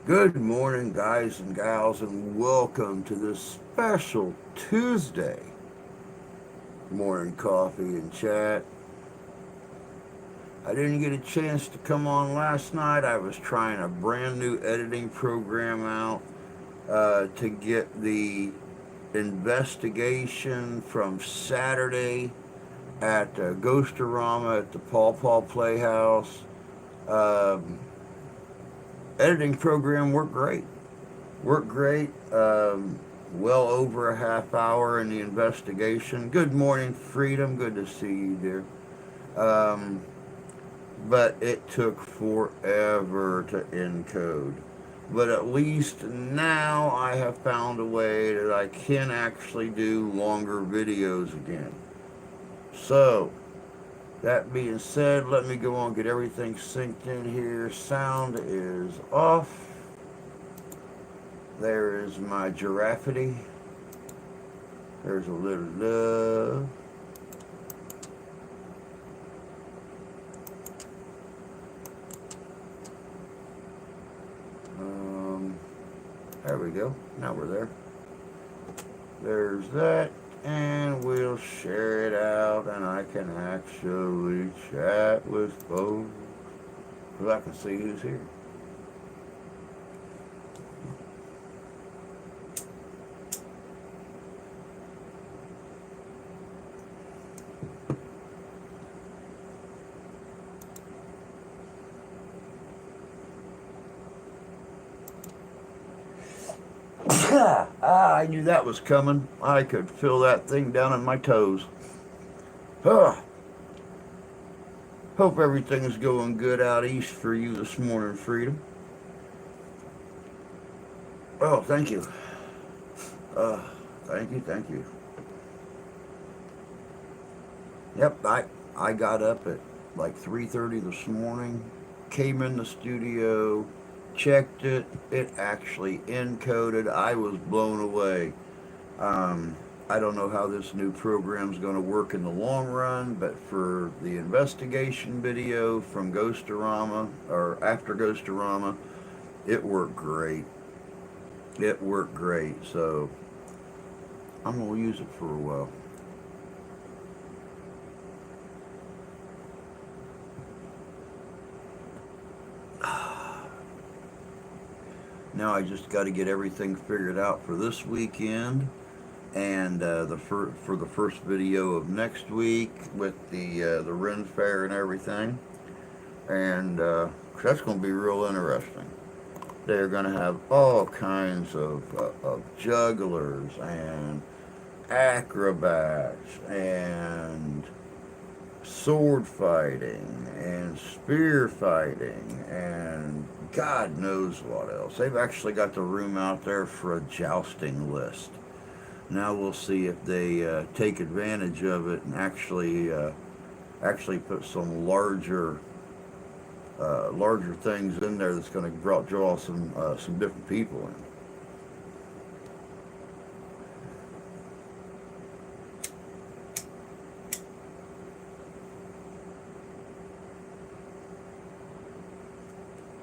Good morning, guys and gals, and welcome to this special Tuesday morning coffee and chat. I didn't get a chance to come on last night. I was trying a brand new editing program out to get the investigation from Saturday at Ghostorama at the Paw Paw Playhouse. Um, Editing program worked great. Worked great. Well over a half hour in the investigation. Good morning, Freedom. Good to see you, dear. Um, but it took forever to encode. But at least now I have found a way that I can actually do longer videos again. So, that being said, let me go on and get everything synced in here. Sound is off. There is my giraffity. There's a little love. There we go. Now we're there. There's that. And we'll share it out, and I can actually chat with folks. Because I can see who's here. I knew that was coming. I could feel that thing down in my toes. Ah, hope everything is going good out east for you this morning, Freedom. Oh, thank you. Uh, thank you. Yep, I got up at like 3:30 this morning, came in the studio, checked it. It actually encoded. I was blown away. Um, I don't know how this new program is going to work in the long run, but for the investigation video from Ghostorama or after Ghostorama, it worked great. It worked great. So I'm going to use it for a while. Now I just got to get everything figured out for this weekend, and for the first video of next week with the Ren Fair and everything, and that's going to be real interesting. They're going to have all kinds of jugglers and acrobats and sword fighting and spear fighting and God knows what else. They've actually got the room out there for a jousting list. Now we'll see if they take advantage of it and actually put some larger things in there that's going to draw some different people in.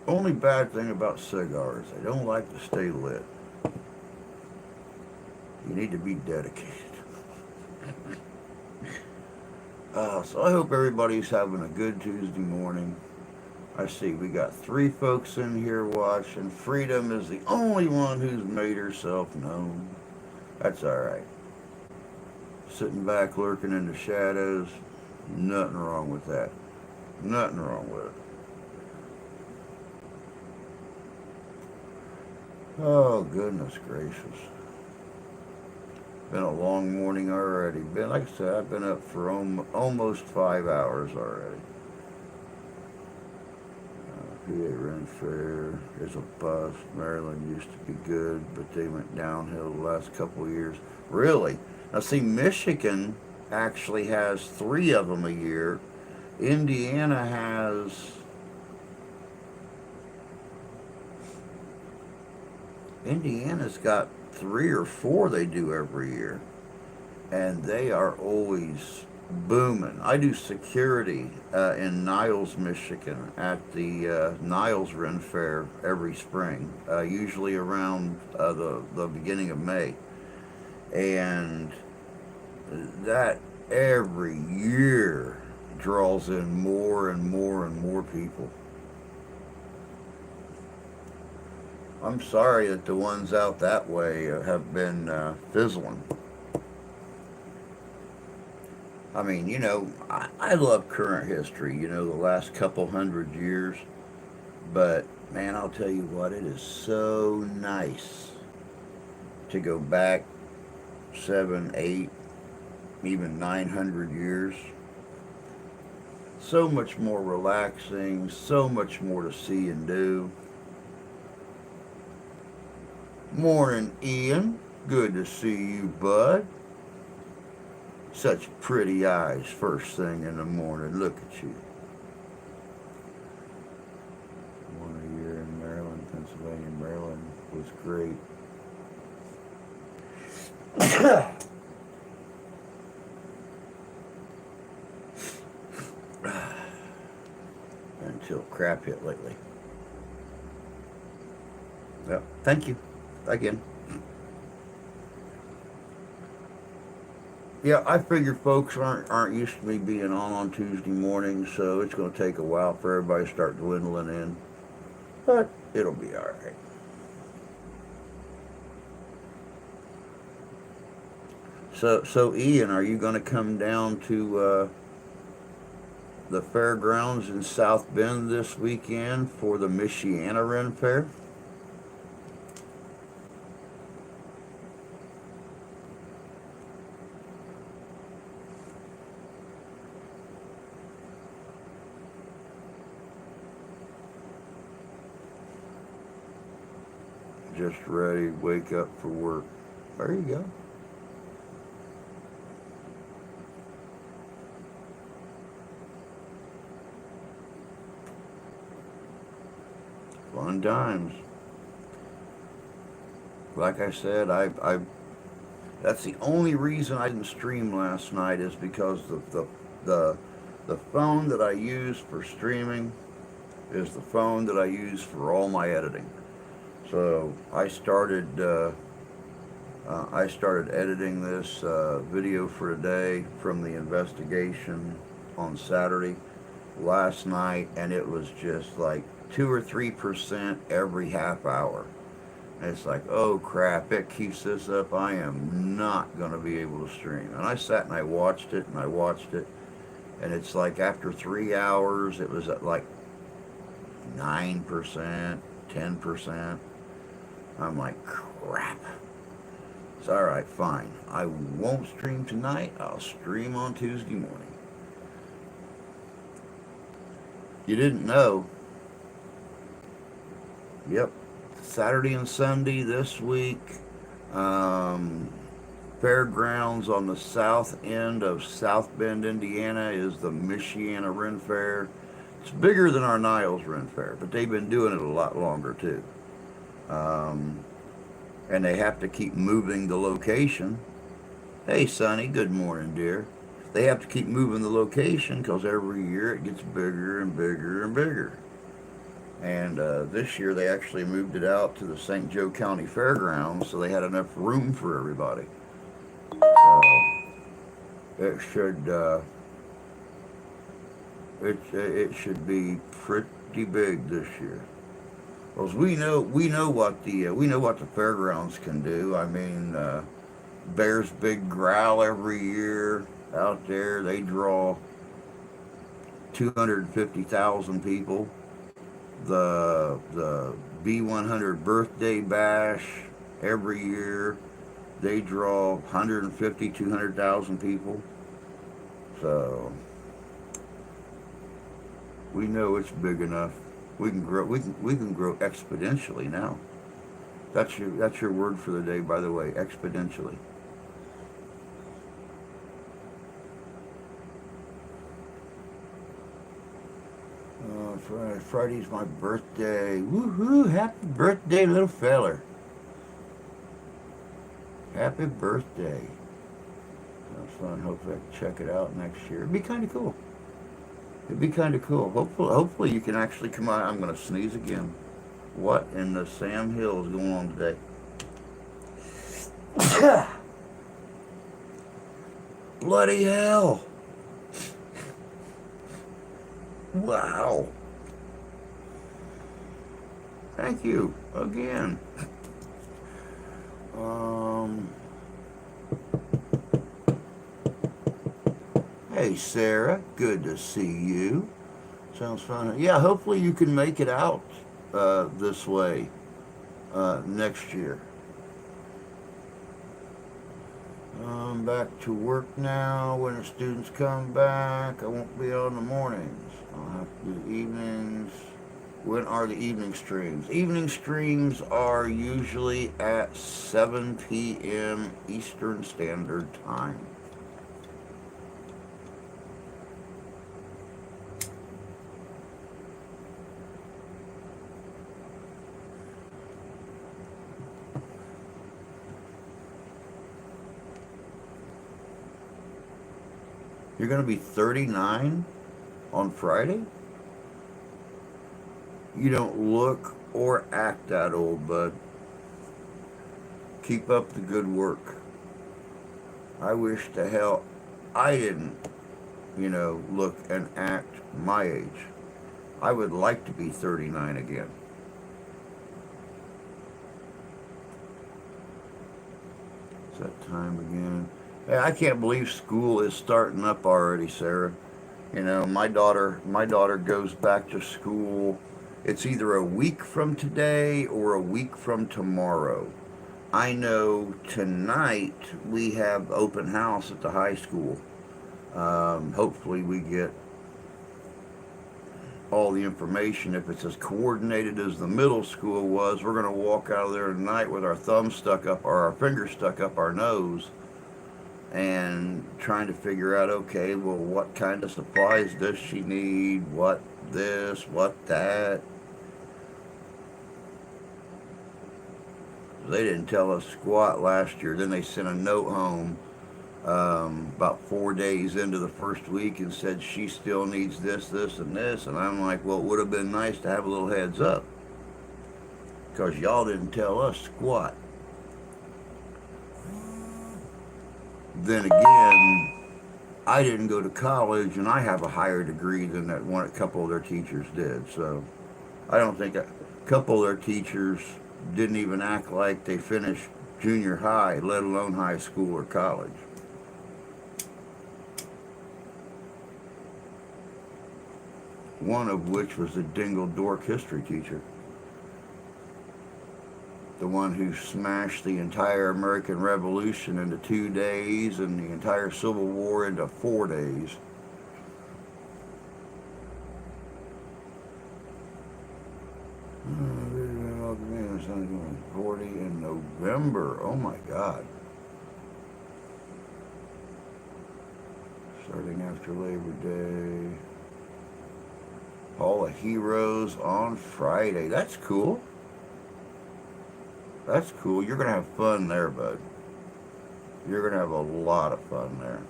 Only bad thing about cigars, they don't like to stay lit. You need to be dedicated. So I hope everybody's having a good Tuesday morning. I see we got 3 folks in here watching. Freedom is the only one who's made herself known. That's alright. Sitting back lurking in the shadows. Nothing wrong with that. Nothing wrong with it. Oh, goodness gracious. Been a long morning already. Like I said, I've been up for almost 5 hours already. PA Ren Fair. There's a bus. Maryland used to be good, but they went downhill the last couple of years. Really? Now, see, Michigan actually has 3 of them a year. Indiana has... Indiana's got 3 or 4 they do every year, and they are always booming. I do security in Niles, Michigan, at the Niles Ren Fair every spring, usually around the beginning of May, and that every year draws in more and more and more people. I'm sorry that the ones out that way have been fizzling. I mean, I love current history, the last couple hundred years, but man, I'll tell you what, it is so nice to go back 7, 8, even 900 years. So much more relaxing, so much more to see and do. Morning, Ian. Good to see you, bud. Such pretty eyes first thing in the morning. Look at you. 1 year in Maryland, Pennsylvania. Maryland was great. Until crap hit lately. Yep. Thank you. Again. Yeah, I figured folks aren't used to me being on Tuesday mornings, so it's going to take a while for everybody to start dwindling in. But it'll be all right. So Ian, are you going to come down to the fairgrounds in South Bend this weekend for the Michiana Ren Fair? Just ready to wake up for work. There you go. Fun times. Like I said, I that's the only reason I didn't stream last night is because the the phone that I use for streaming is the phone that I use for all my editing. So I started editing this video for today from the investigation on Saturday last night, and it was just like 2 or 3% every half hour. And it's like, oh crap, it keeps this up, I am not going to be able to stream. And I sat and I watched it and I watched it, and it's like after 3 hours, it was at like 9%, 10%. I'm like, crap. It's all right, fine. I won't stream tonight. I'll stream on Tuesday morning. You didn't know. Yep. Saturday and Sunday this week. Fairgrounds on the south end of South Bend, Indiana is the Michiana Ren Fair. It's bigger than our Niles Ren Fair, but they've been doing it a lot longer too. And they have to keep moving the location. Hey, Sonny, good morning, dear. They have to keep moving the location because every year it gets bigger and bigger and bigger. And this year they actually moved it out to the St. Joe County Fairgrounds, so they had enough room for everybody. So it should be pretty big this year. Because we know what the fairgrounds can do. I mean, Bear's Big Growl every year out there, they draw 250,000 people. The B100 Birthday Bash every year, they draw 150, 200,000 people. So we know it's big enough. We can grow. We can grow exponentially now. That's your word for the day, by the way. Exponentially. Friday's my birthday. Woohoo! Happy birthday, little feller. Happy birthday. Sounds fun. Hopefully I can check it out next year. It'd be kind of cool. It'd be kind of cool. Hopefully you can actually come out. I'm going to sneeze again. What in the Sam Hill is going on today? Bloody hell. Wow. Thank you again. Hey Sarah, good to see you. Sounds fun. Yeah, hopefully you can make it out this way next year. Back to work now. When the students come back, I won't be on the mornings. I'll have to do evenings. When are the evening streams? Evening streams are usually at 7 p.m. Eastern Standard Time. You're going to be 39 on Friday? You don't look or act that old, bud. Keep up the good work. I wish to hell I didn't, look and act my age. I would like to be 39 again. It's that time again. Hey, I can't believe school is starting up already, Sarah. My daughter goes back to school. It's either a week from today or a week from tomorrow. I know tonight we have open house at the high school. Hopefully we get all the information. If it's as coordinated as the middle school was, we're going to walk out of there tonight with our thumbs stuck up or our fingers stuck up our nose and trying to figure out, okay, well, what kind of supplies does she need? What this, what that? They didn't tell us squat last year. Then they sent a note home about 4 days into the first week and said she still needs this, this, and this. And I'm like, well, it would have been nice to have a little heads up because y'all didn't tell us squat. Then again, I didn't go to college and I have a higher degree than a couple of their teachers did. So I don't think a couple of their teachers didn't even act like they finished junior high, let alone high school or college. One of which was a dingle dork history teacher. The one who smashed the entire American Revolution into 2 days and the entire Civil War into 4 days. It's only going 40 in November. Oh my God. Starting after Labor Day. Hall of Heroes on Friday. That's cool. That's cool. You're going to have fun there, bud. You're going to have a lot of fun there.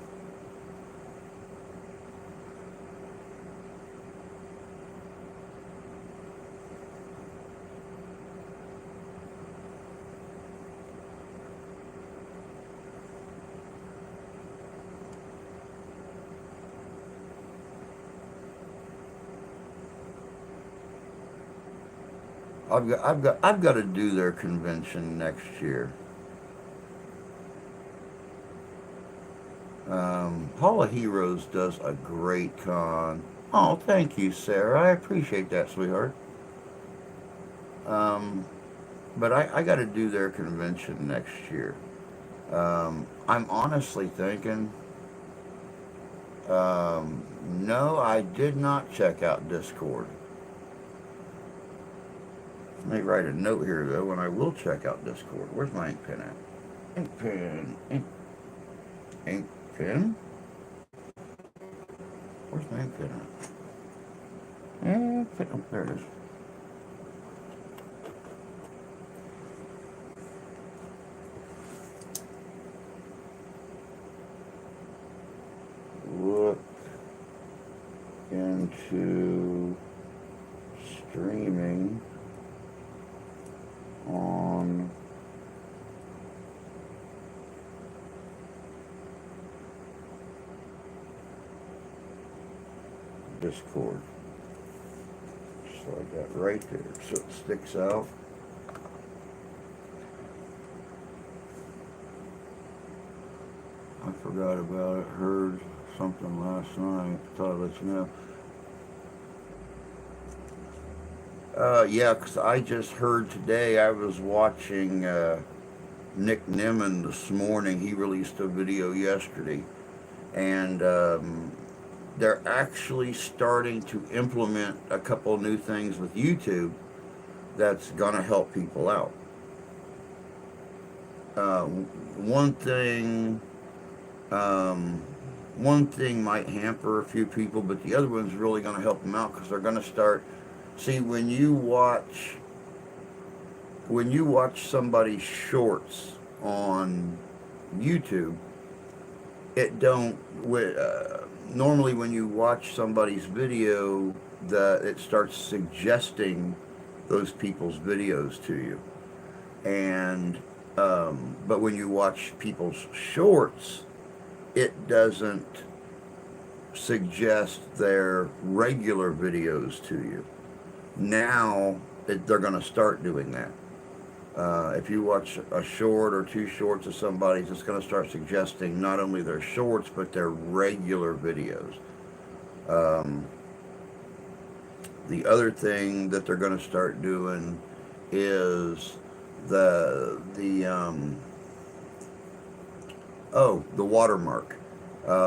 I've got to do their convention next year. Hall of Heroes does a great con. Oh, thank you, Sarah. I appreciate that, sweetheart. But I got to do their convention next year. I'm honestly thinking, no, I did not check out Discord. Let me write a note here, though, and I will check out Discord. Where's my ink pen at? Ink pen. Ink pen? Where's my ink pen at? Oh, there it is. going to streaming on Discord. So I got right there, so it sticks out. I forgot about it, heard something last night, thought I'd let you know. Yeah, because I just heard today, I was watching Nick Nimmin this morning. He released a video yesterday, and they're actually starting to implement a couple of new things with YouTube that's going to help people out. One thing, one thing might hamper a few people, but the other one's really going to help them out because they're going to start. See, when you watch somebody's shorts on YouTube, it don't. Normally, when you watch somebody's video, it starts suggesting those people's videos to you, and but when you watch people's shorts, it doesn't suggest their regular videos to you. Now they're going to start doing that. If you watch a short or two shorts of somebody's, it's going to start suggesting not only their shorts, but their regular videos. The other thing that they're going to start doing is the watermark.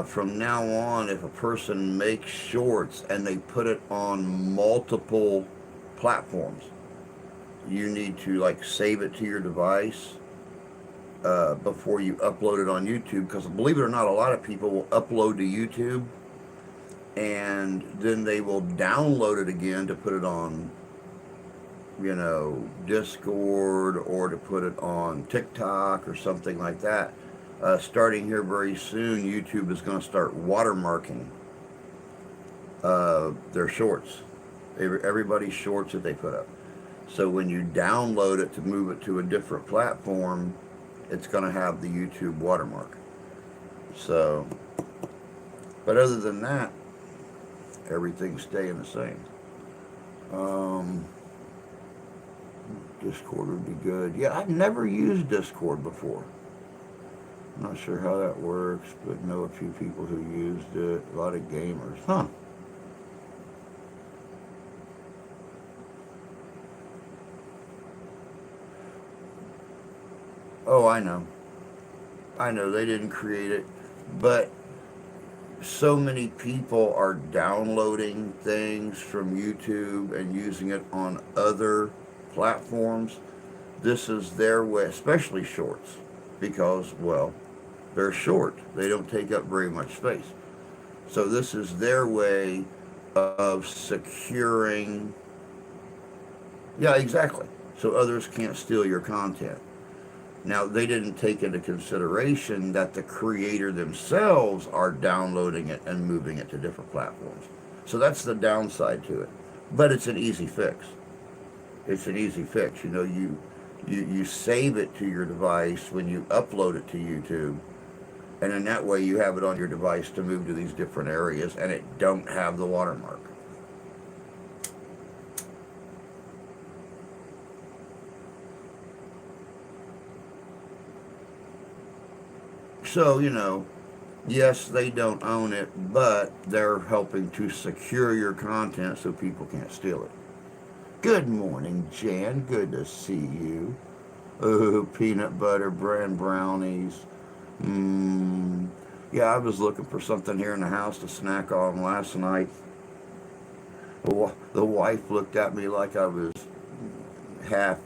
From now on, if a person makes shorts and they put it on multiple platforms, you need to like save it to your device before you upload it on YouTube, because believe it or not, a lot of people will upload to YouTube and then they will download it again to put it on, Discord, or to put it on TikTok or something like that. Starting here very soon, YouTube is going to start watermarking their shorts, everybody's shorts that they put up. So when you download it to move it to a different platform, it's going to have the YouTube watermark. So, but other than that, everything's staying the same. Discord would be good. Yeah, I've never used Discord before. I'm not sure how that works, but know a few people who used it. A lot of gamers. Huh. Oh, I know. I know they didn't create it, but so many people are downloading things from YouTube and using it on other platforms. This is their way, especially shorts, because, well, they're short. They don't take up very much space. So this is their way of securing, yeah, exactly, so others can't steal your content. Now, they didn't take into consideration that the creator themselves are downloading it and moving it to different platforms. So that's the downside to it. But it's an easy fix. It's an easy fix. You save it to your device when you upload it to YouTube, and in that way you have it on your device to move to these different areas, and it don't have the watermark. So, yes, they don't own it, but they're helping to secure your content so people can't steal it. Good morning, Jan. Good to see you. Oh, peanut butter brand brownies. Yeah, I was looking for something here in the house to snack on last night. The wife looked at me like I was half,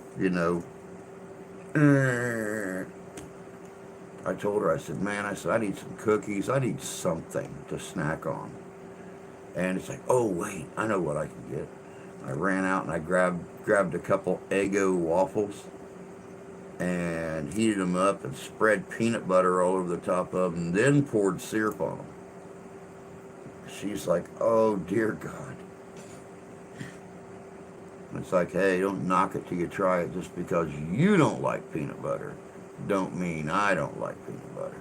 I told her, I said, man, I need some cookies. I need something to snack on. And it's like, oh, wait, I know what I can get. I ran out and I grabbed a couple Eggo waffles and heated them up and spread peanut butter all over the top of them, then poured syrup on them. she's like, oh dear God. It's like, hey, don't knock it till you try it. Just because you don't like peanut butter, don't mean I don't like peanut butter.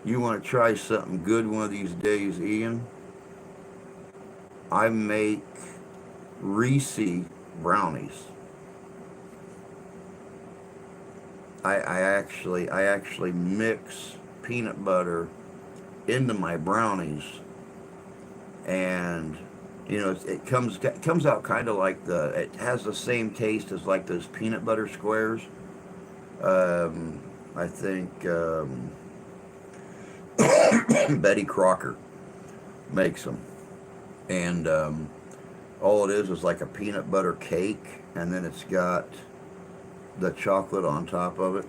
You want to try something good one of these days, Ian? I make Reese brownies. I actually mix peanut butter into my brownies, and it comes out kind of like it has the same taste as like those peanut butter squares. I think Betty Crocker makes them, and all it is like a peanut butter cake, and then it's got the chocolate on top of it.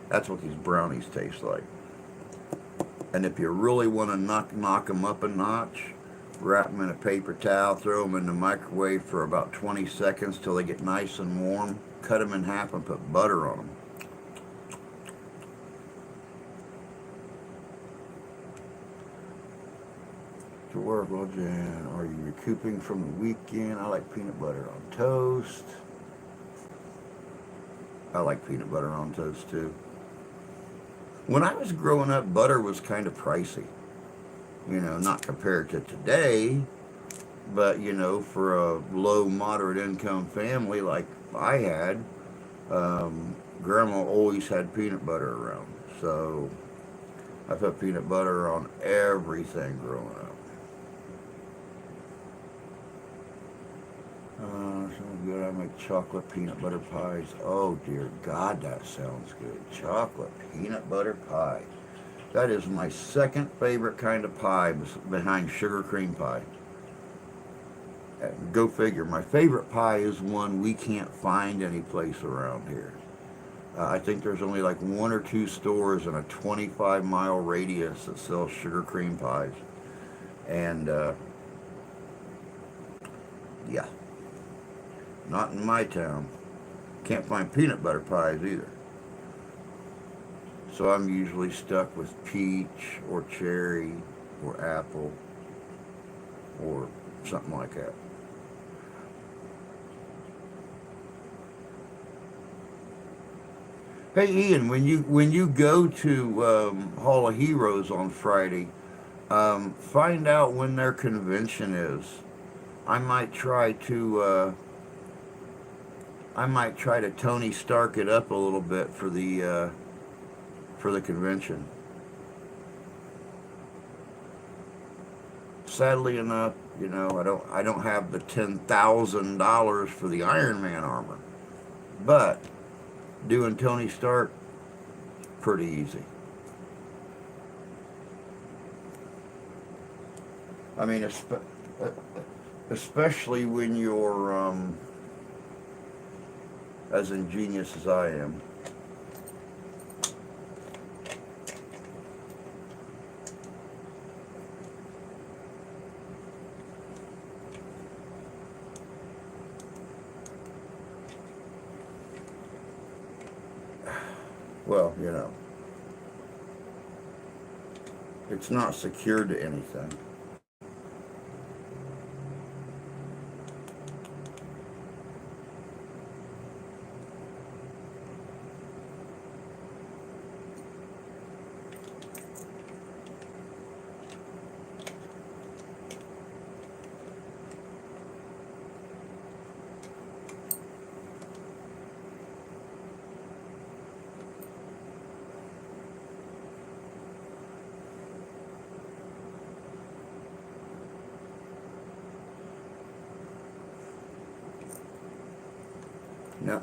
That's what these brownies taste like. And if you really want to knock them up a notch, wrap them in a paper towel, throw them in the microwave for about 20 seconds till they get nice and warm. Cut them in half and put butter on them. To work, well, Jan, are you recouping from the weekend? I like peanut butter on toast. I like peanut butter on toast too. When I was growing up, butter was kind of pricey. Not compared to today, but for a low, moderate income family like I had, Grandma always had peanut butter around. So I put peanut butter on everything growing up. Sounds good. I make chocolate peanut butter pies. Oh dear God, that sounds good. Chocolate peanut butter pie. That is my second favorite kind of pie behind sugar cream pie. Go figure. My favorite pie is one we can't find any place around here. I think there's only like one or two stores in a 25-mile radius that sell sugar cream pies. And yeah. Not in my town. Can't find peanut butter pies either. So I'm usually stuck with peach or cherry or apple or something like that. Hey Ian, when you go to Hall of Heroes on Friday, find out when their convention is. I might try to Tony Stark it up a little bit for the convention. Sadly enough, I don't have the $10,000 for the Iron Man armor, but doing Tony Stark, pretty easy. I mean, especially when you're as ingenious as I am. Well, it's not secured to anything.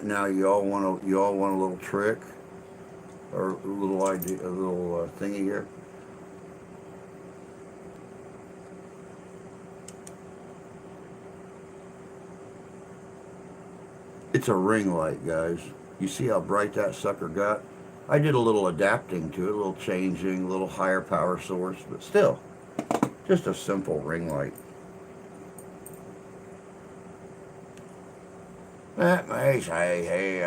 Now you all want a little trick or a little idea, a little thingy here. It's a ring light, guys. You see how bright that sucker got? I did a little adapting to it, a little changing, a little higher power source, but still, just a simple ring light. That may say, hey,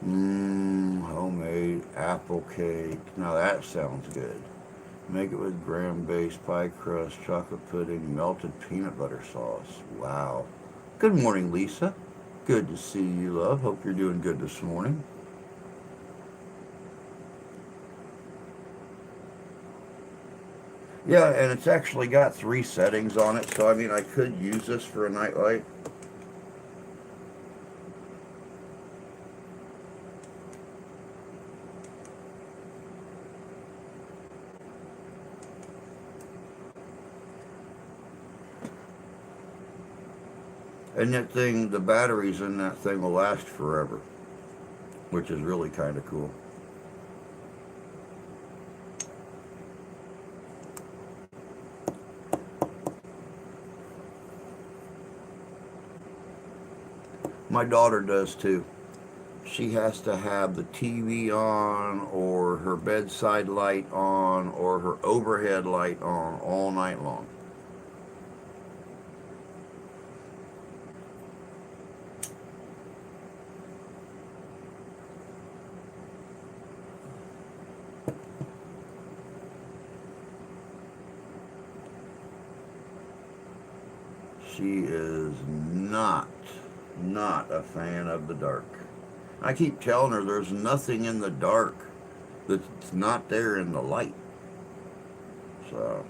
homemade apple cake. Now that sounds good. Make it with graham-based pie crust, chocolate pudding, melted peanut butter sauce. Wow. Good morning, Lisa. Good to see you, love. Hope you're doing good this morning. Yeah, and it's actually got 3 settings on it, so I mean, I could use this for a nightlight. And that thing, the batteries in that thing will last forever, which is really kind of cool. My daughter does too. She has to have the TV on, or her bedside light on, or her overhead light on all night long. She is not a fan of the dark. I keep telling her there's nothing in the dark that's not there in the light. So,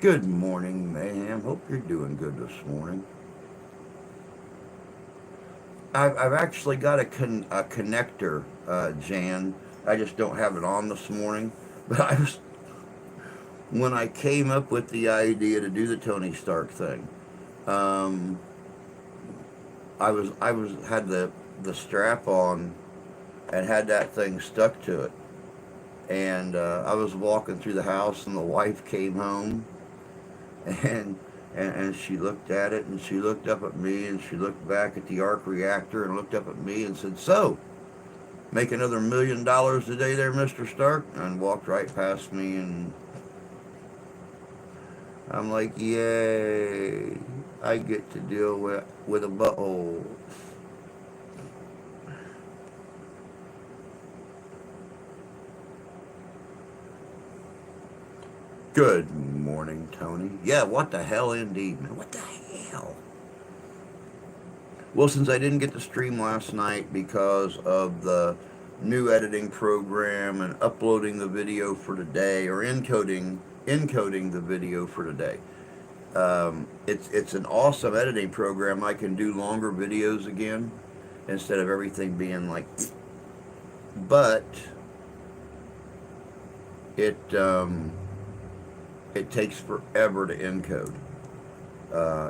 good morning, ma'am. Hope you're doing good this morning. I've actually got a connector, Jan. I just don't have it on this morning. But when I came up with the idea to do the Tony Stark thing, um, I was had the strap on and had that thing stuck to it, and I was walking through the house, and the wife came home, and and she looked at it, and she looked up at me, and she looked back at the arc reactor, and looked up at me, and said, "So, make another $1 million today, there, Mister Stark," and walked right past me, and I'm like, "Yay! I get to deal with a butthole." Good morning, Tony. Yeah, what the hell, indeed, man. What the hell? Well, since I didn't get to stream last night because of the new editing program and uploading the video for today, or encoding the video for today, it's an awesome editing program. I can do longer videos again instead of everything being like. But it it takes forever to encode.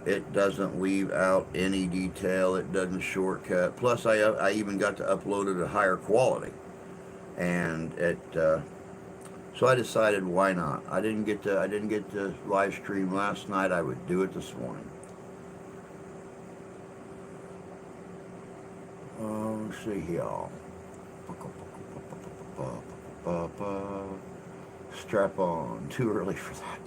It doesn't leave out any detail. It doesn't shortcut. Plus, I even got to upload it at higher quality, and so I decided, why not? I didn't get to live stream last night. I would do it this morning. Oh, let's see here. Strap on. Too early for that.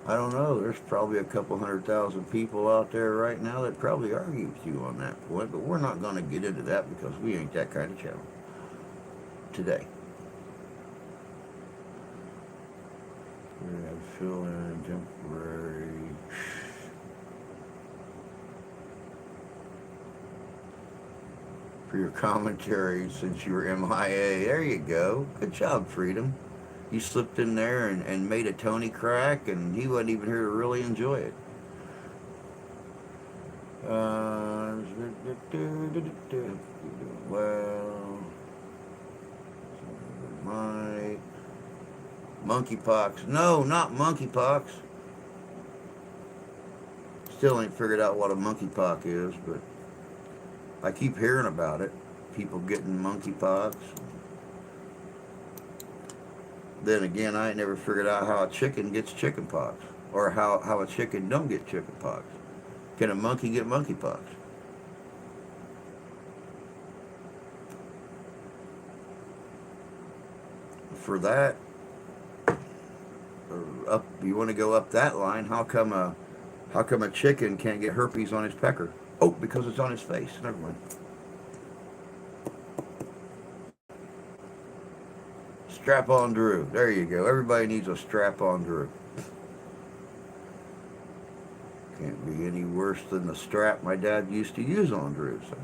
I don't know. There's probably a couple 100,000 people out there right now that probably argue with you on that point, but we're not going to get into that because we ain't that kind of channel today. We have fill in temporary. For your commentary since you were MIA. There you go. Good job, Freedom. You slipped in there and made a Tony crack, and he wasn't even here to really enjoy it. Well, my monkeypox. No, not monkeypox. Still ain't figured out what a monkeypox is, but I keep hearing about it. People getting monkeypox. Then again, I ain't never figured out how a chicken gets chickenpox, or how a chicken don't get chickenpox. Can a monkey get monkeypox? For that, up you want to go up that line? How come a chicken can't get herpes on his pecker? Oh, because it's on his face. Never mind. Strap-on Drew. There you go. Everybody needs a strap-on Drew. Can't be any worse than the strap my dad used to use on Drew. So.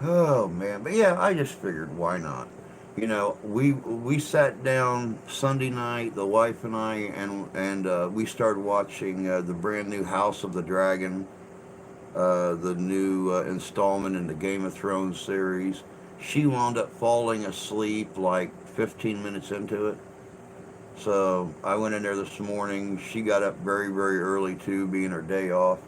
Oh man, but yeah, I just figured why not. You know, we sat down Sunday night, the wife and I, and we started watching the brand new House of the Dragon, the new installment in the Game of Thrones series. She wound up falling asleep like 15 minutes into it. So I went in there this morning. She got up very, very early too, being her day off.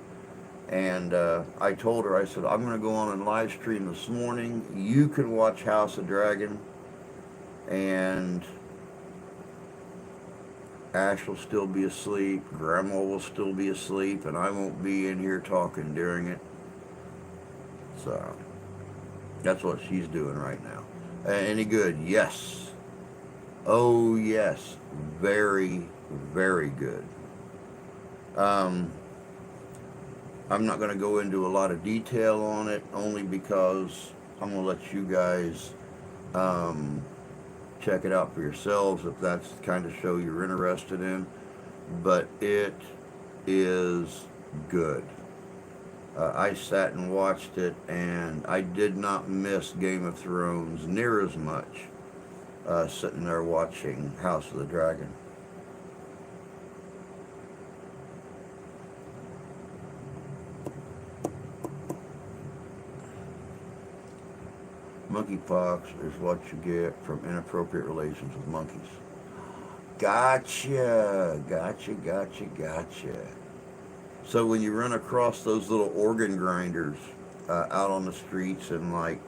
And I told her, I said, I'm going to go on and live stream this morning. You can watch House of Dragon, and Ash will still be asleep, Grandma will still be asleep, and I won't be in here talking during it. So that's what she's doing right now. Any good? Yes. Oh, yes. Very, very good. I'm not going to go into a lot of detail on it, only because I'm going to let you guys check it out for yourselves if that's the kind of show you're interested in. But it is good. I sat and watched it, and I did not miss Game of Thrones near as much sitting there watching House of the Dragon. Monkeypox is what you get from inappropriate relations with monkeys. Gotcha. So when you run across those little organ grinders out on the streets in like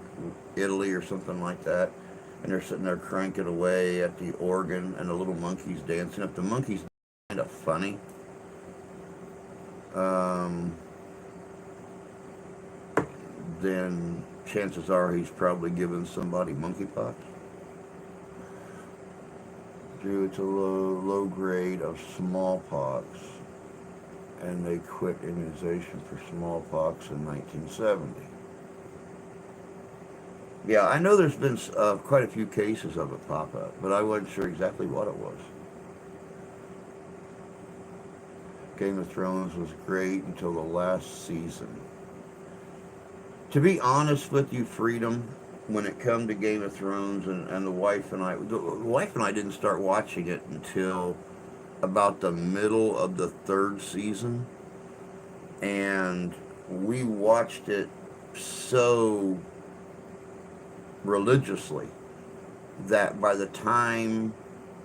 Italy or something like that, and they're sitting there cranking away at the organ and the little monkeys dancing, if the monkeys kind of funny, then chances are he's probably given somebody monkeypox. Due to low grade of smallpox, and they quit immunization for smallpox in 1970. Yeah, I know there's been quite a few cases of it pop up, but I wasn't sure exactly what it was. Game of Thrones was great until the last season. To be honest with you, Freedom, when it come to Game of Thrones, and the wife and I didn't start watching it until about the middle of the third season, and we watched it so religiously that by the time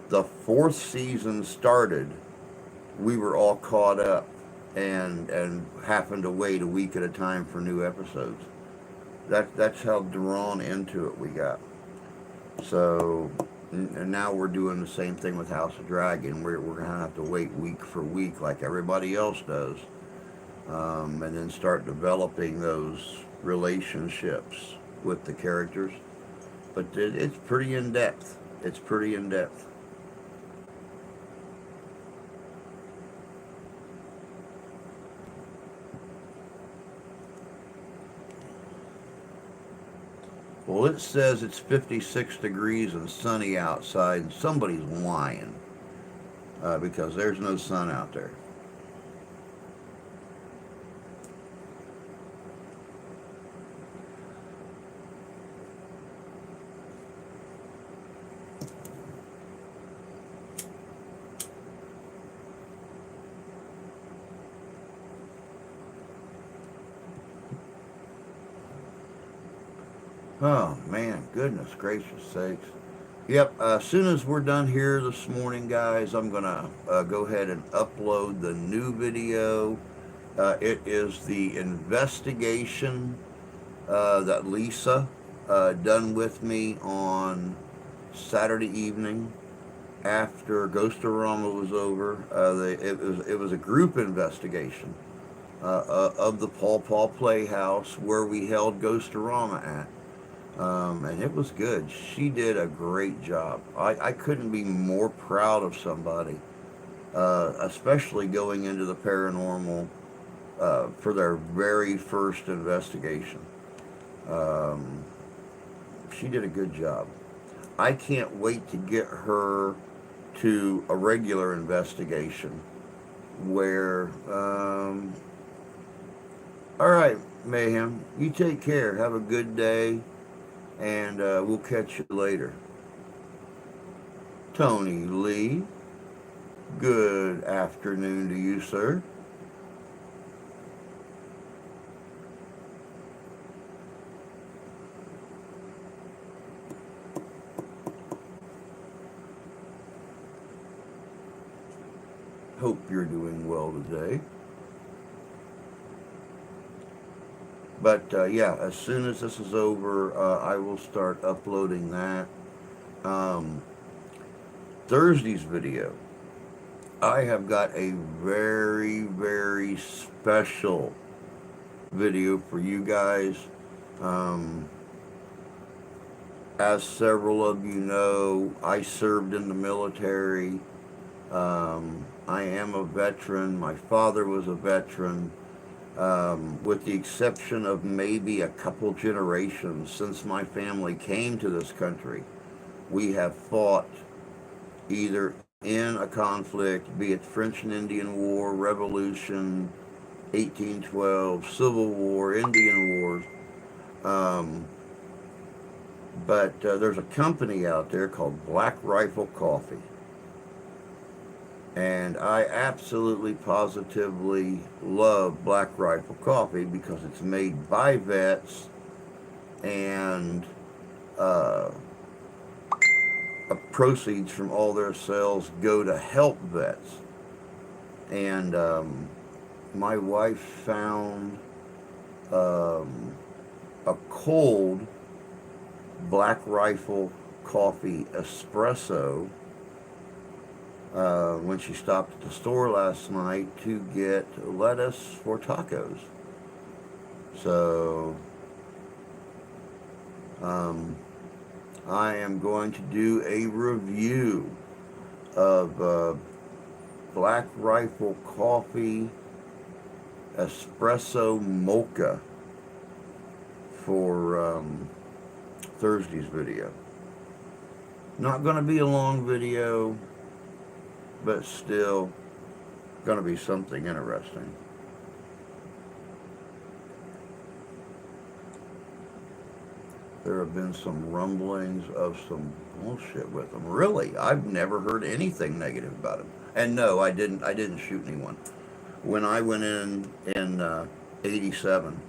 the fourth season started, we were all caught up and happened to wait a week at a time for new episodes. That's how drawn into it we got. So, and now we're doing the same thing with House of Dragon. We're going to have to wait week for week like everybody else does, and then start developing those relationships with the characters. But it's pretty in-depth. It's pretty in-depth. Well, it says it's 56 degrees and sunny outside, and somebody's lying because there's no sun out there. Oh, man, goodness gracious sakes. Yep, as soon as we're done here this morning, guys, I'm going to go ahead and upload the new video. It is the investigation that Lisa done with me on Saturday evening after Ghostorama was over. It was a group investigation of the Paw Playhouse where we held Ghostorama at. And it was good. She did a great job. I couldn't be more proud of somebody especially going into the paranormal for their very first investigation. Um, she did a good job. I can't wait to get her to a regular investigation where, all right, Mayhem, you take care. Have a good day, and we'll catch you later. Tony Lee, good afternoon to you, sir. Hope you're doing well today. But yeah, as soon as this is over, I will start uploading that. Um, Thursday's video, I have got a very, very special video for you guys. Um, as several of you know, I served in the military. I am a veteran. My father was a veteran. With the exception of maybe a couple generations since my family came to this country, we have fought either in a conflict, be it French and Indian War, Revolution, 1812, Civil War, Indian Wars. Um, but there's a company out there called Black Rifle Coffee. And I absolutely positively love Black Rifle Coffee because it's made by vets and uh, proceeds from all their sales go to help vets. And my wife found um, a cold Black Rifle Coffee espresso when she stopped at the store last night to get lettuce for tacos. So I am going to do a review of Black Rifle Coffee Espresso Mocha for Thursday's video. Not going to be a long video, but still going to be something interesting. There have been some rumblings of some bullshit with them. Really, I've never heard anything negative about them. And no, I didn't. I didn't shoot anyone. When I went in '87,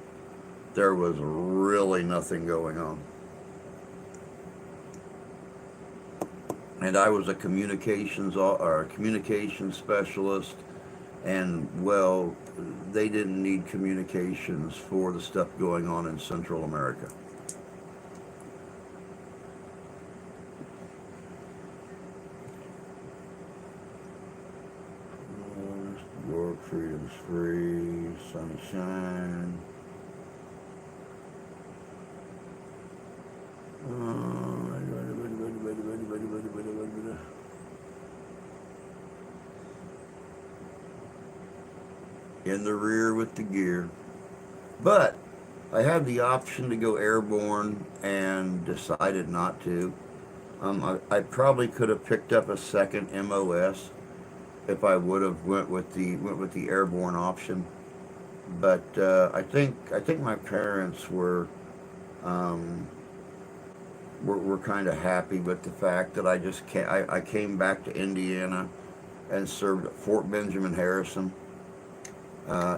there was really nothing going on. And I was a communications specialist, and well, they didn't need communications for the stuff going on in Central America. York, freedom's free, sunshine. In the rear with the gear. But I had the option to go airborne and decided not to. I probably could have picked up a second MOS if I would have went with the airborne option. But I think my parents were kind of happy with the fact that I came back to Indiana and served at Fort Benjamin Harrison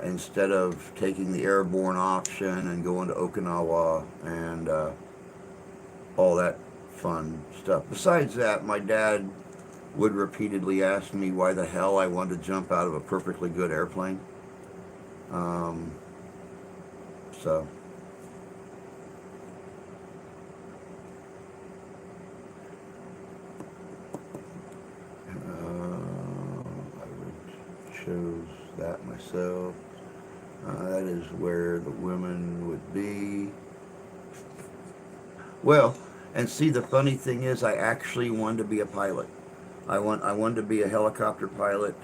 instead of taking the airborne option and going to Okinawa and all that fun stuff. Besides that, my dad would repeatedly ask me why the hell I wanted to jump out of a perfectly good airplane. Um, so. I would chose that myself. That is where the women would be. Well, and see, the funny thing is, I actually wanted to be a pilot. I wanted to be a helicopter pilot.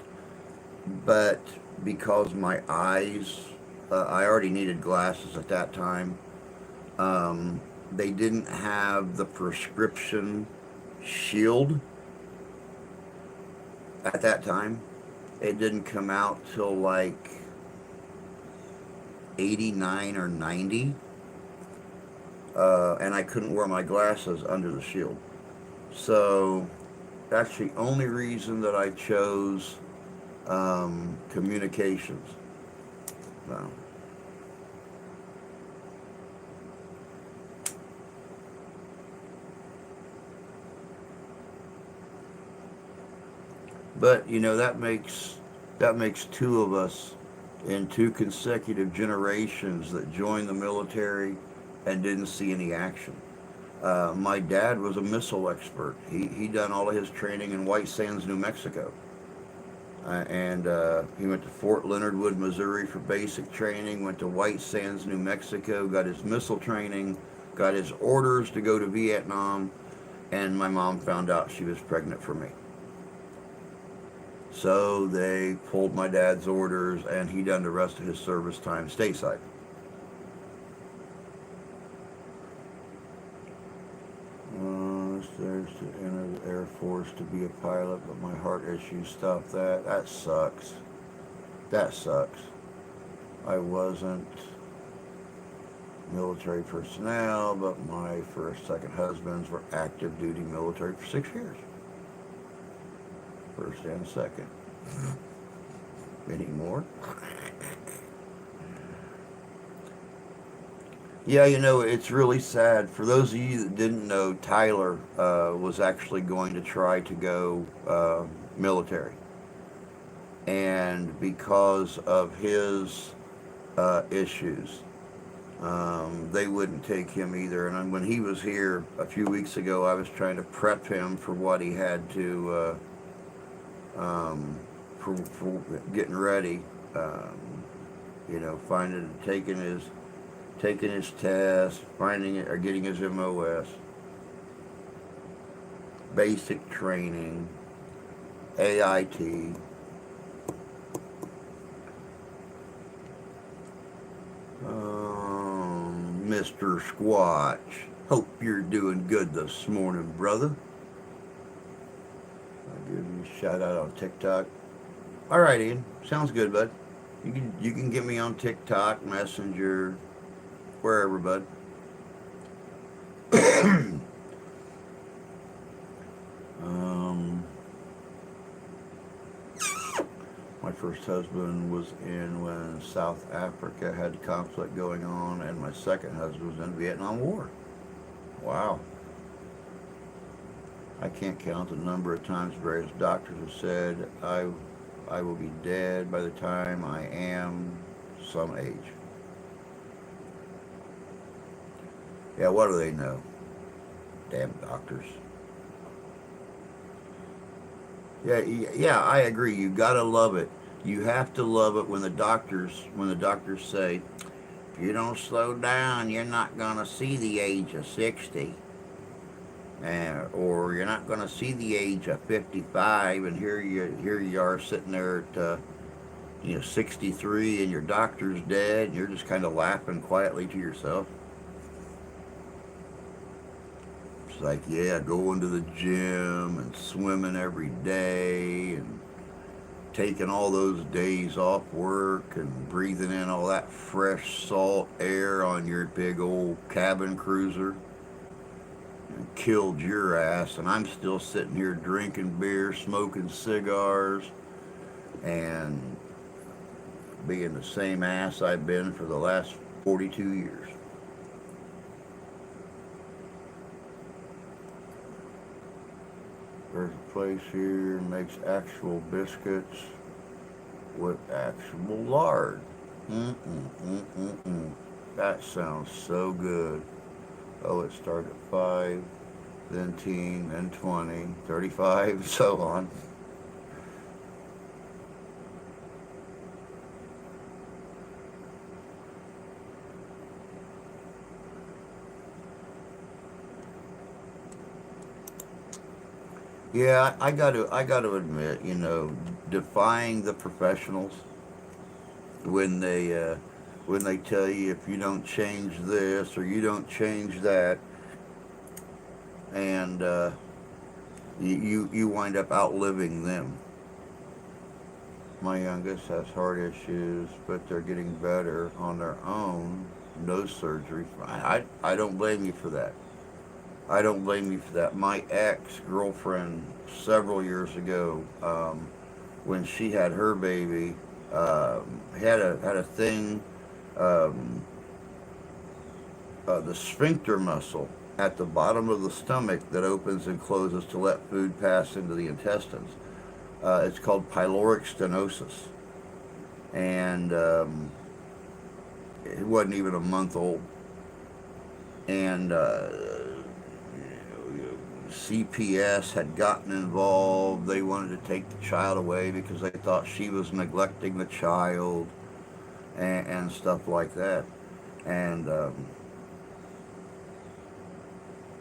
but because my eyes, I already needed glasses at that time. Um, they didn't have the prescription shield at that time. It didn't come out till like 89 or 90, and I couldn't wear my glasses under the shield. So that's the only reason that I chose communications. So, but that makes two of us in two consecutive generations that joined the military and didn't see any action. My dad was a missile expert. He done all of his training in White Sands, New Mexico, and he went to Fort Leonard Wood, Missouri for basic training. Went to White Sands, New Mexico, got his missile training, got his orders to go to Vietnam, and my mom found out she was pregnant for me. So they pulled my dad's orders, and he done the rest of his service time stateside. There's to enter the Air Force to be a pilot, but my heart issues stopped that. That sucks. That sucks. I wasn't military personnel, but my first, second husbands were active duty military for 6 years. First and second. Any more? Yeah, it's really sad. For those of you that didn't know, Tyler was actually going to try to go military. And because of his issues, they wouldn't take him either. And when he was here a few weeks ago, I was trying to prep him for what he had to, for getting ready. Finding, taking his test, finding it, or getting his MOS, basic training, AIT. Mr. Squatch, hope you're doing good this morning, brother. I'll give you a shout out on TikTok. All right, Ian, sounds good, bud. You can get me on TikTok, Messenger, wherever, bud. um, my first husband was in when South Africa had conflict going on, and my second husband was in the Vietnam War. Wow. I can't count the number of times various doctors have said I will be dead by the time I am some age. Yeah, what do they know? Damn doctors. Yeah, I agree. You gotta love it. You have to love it when the doctors say, if you don't slow down, you're not gonna see the age of 60, or you're not gonna see the age of 55, and here you are sitting there at 63, and your doctor's dead, and you're just kind of laughing quietly to yourself. It's like, yeah, going to the gym and swimming every day and taking all those days off work and breathing in all that fresh salt air on your big old cabin cruiser and killed your ass. And I'm still sitting here drinking beer, smoking cigars, and being the same ass I've been for the last 42 years. There's a place here that makes actual biscuits with actual lard. Mm-mm. That sounds so good. Oh, it started at 5, then 10, then 20, 35, and so on. Yeah, I got to admit, defying the professionals when they tell you if you don't change this or you don't change that, and you wind up outliving them. My youngest has heart issues, but they're getting better on their own. No surgery. I don't blame you for that. I don't blame you for that. My ex-girlfriend several years ago, when she had her baby, had a thing, um, the sphincter muscle at the bottom of the stomach that opens and closes to let food pass into the intestines. It's called pyloric stenosis, and it wasn't even a month old. And CPS had gotten involved. They wanted to take the child away because they thought she was neglecting the child and stuff like that. And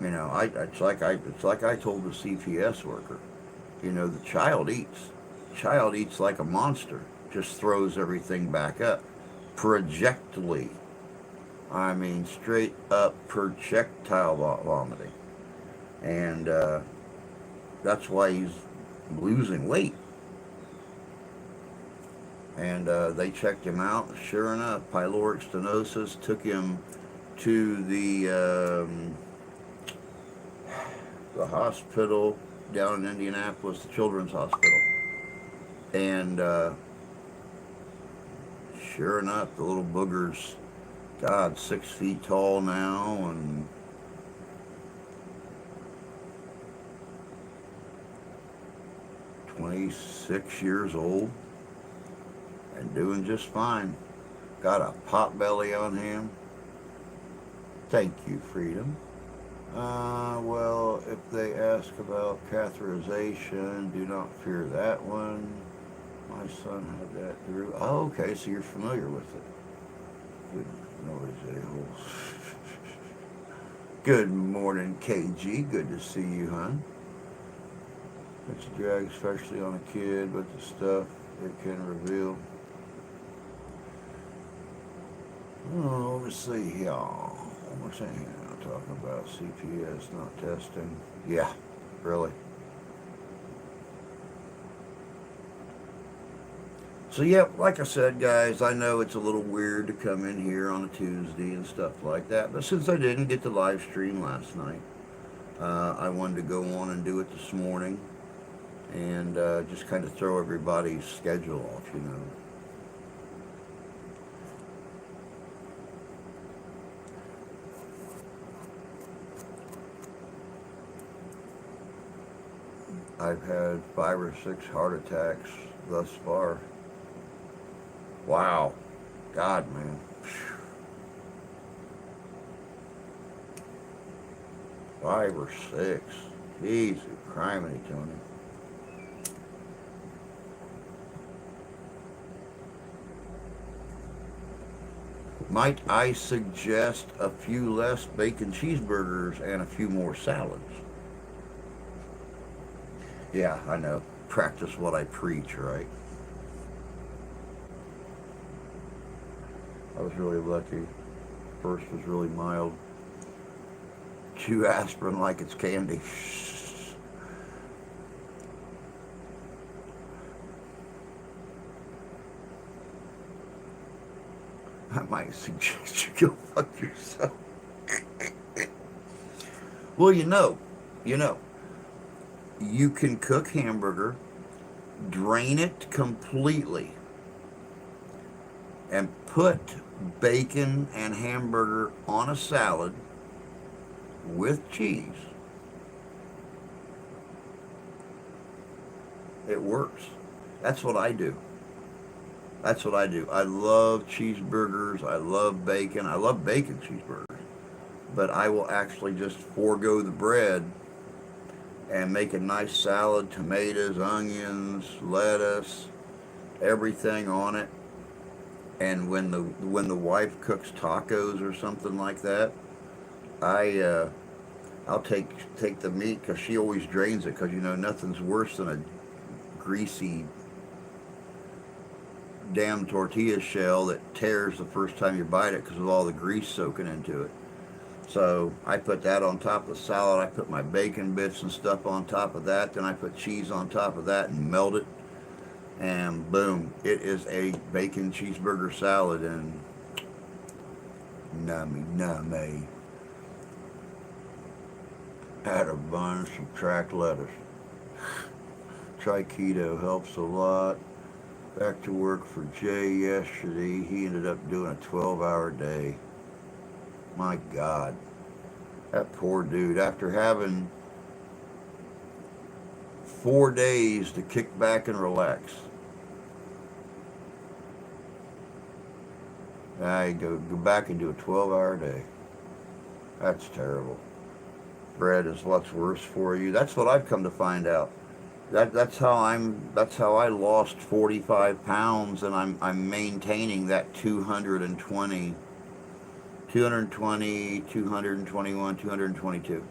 it's like I told the CPS worker. The child eats. Child eats like a monster. Just throws everything back up. Projectily. I mean, straight up projectile vomiting. And that's why he's losing weight. And they checked him out. Sure enough, pyloric stenosis. Took him to the hospital down in Indianapolis, the Children's Hospital. And sure enough, the little booger's, God, 6 feet tall now, and 26 years old, and doing just fine. Got a pot belly on him. Thank you, Freedom. Well, if they ask about catheterization, do not fear that one. My son had that through. Oh, okay, so you're familiar with it. Good noise, a-holes. Good morning, KG. Good to see you, hon. It's a drag, especially on a kid, but the stuff it can reveal. Oh, let me see here. One more thing here. Talking about CPS not testing. Yeah, really. So yeah, like I said, guys, I know it's a little weird to come in here on a Tuesday and stuff like that, but since I didn't get to live stream last night, I wanted to go on and do it this morning and just kind of throw everybody's schedule off, I've had 5 or 6 heart attacks thus far. Wow. God, man. 5 or 6. Jesus, criminy, Tony. Might I suggest a few less bacon cheeseburgers and a few more salads? Yeah, I know. Practice what I preach, right? I was really lucky. First was really mild. Chew aspirin like it's candy. I might suggest you go fuck yourself. Well, you can cook hamburger, drain it completely, and put bacon and hamburger on a salad with cheese. It works. That's what I do. That's what I do. I love cheeseburgers. I love bacon. I love bacon cheeseburgers. But I will actually just forego the bread and make a nice salad, tomatoes, onions, lettuce, everything on it. And when the wife cooks tacos or something like that, I'll take the meat, because she always drains it, because nothing's worse than a greasy damn tortilla shell that tears the first time you bite it because of all the grease soaking into it. So I put that on top of the salad. I put my bacon bits and stuff on top of that. Then I put cheese on top of that and melt it. And boom, it is a bacon cheeseburger salad. And nummy, nummy. Add a bun, subtract lettuce. Try keto, helps a lot. Back to work for Jay yesterday. He ended up doing a 12-hour day. My God. That poor dude. After having 4 days to kick back and relax. I go back and do a 12-hour day. That's terrible. Bread is what's worse for you. That's what I've come to find out. That's how I lost 45 pounds, and I'm maintaining that 220, 221, 222.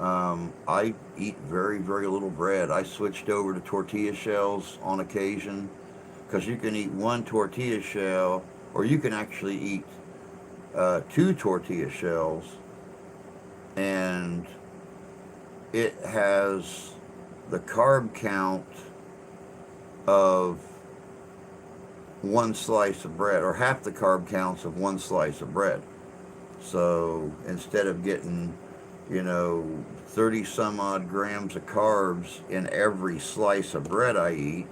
I eat very, very little bread. I switched over to tortilla shells on occasion, because you can eat one tortilla shell, or you can actually eat 2 tortilla shells, and it has the carb count of one slice of bread, or half the carb counts of one slice of bread. So instead of getting, 30 some odd grams of carbs in every slice of bread I eat,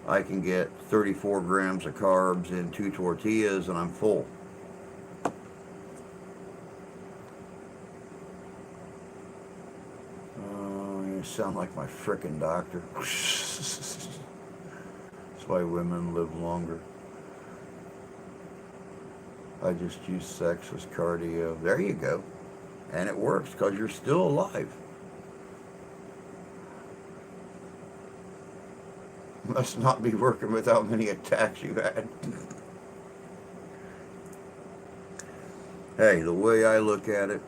I can get 34 grams of carbs in 2 tortillas and I'm full. You sound like my frickin' doctor. That's why women live longer. I just use sex as cardio. There you go. And it works because you're still alive. Must not be working with how many attacks you had. Hey, the way I look at it,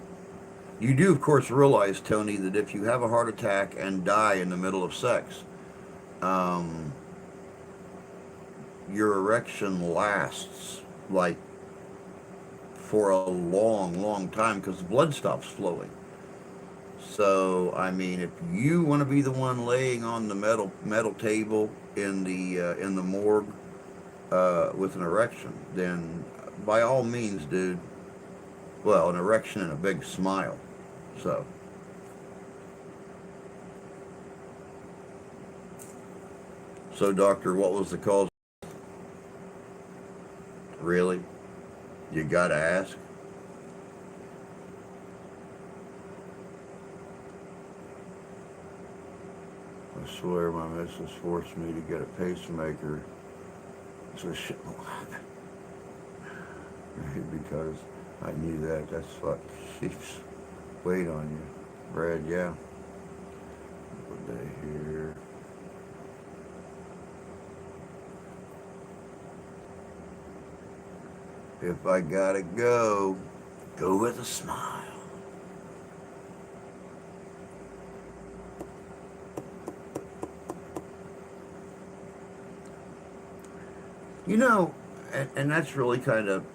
you do, of course, realize, Tony, that if you have a heart attack and die in the middle of sex, your erection lasts, like, for a long, long time because the blood stops flowing. So, I mean, if you want to be the one laying on the metal table in the morgue with an erection, then by all means, dude. Well, an erection and a big smile. So, doctor, what was the cause? Really? You gotta ask? I swear my missus forced me to get a pacemaker so shit won't happen. Because I knew that. That's what keeps weight on you. Bread, yeah. Put that here. If I gotta go with a smile. And that's really kind of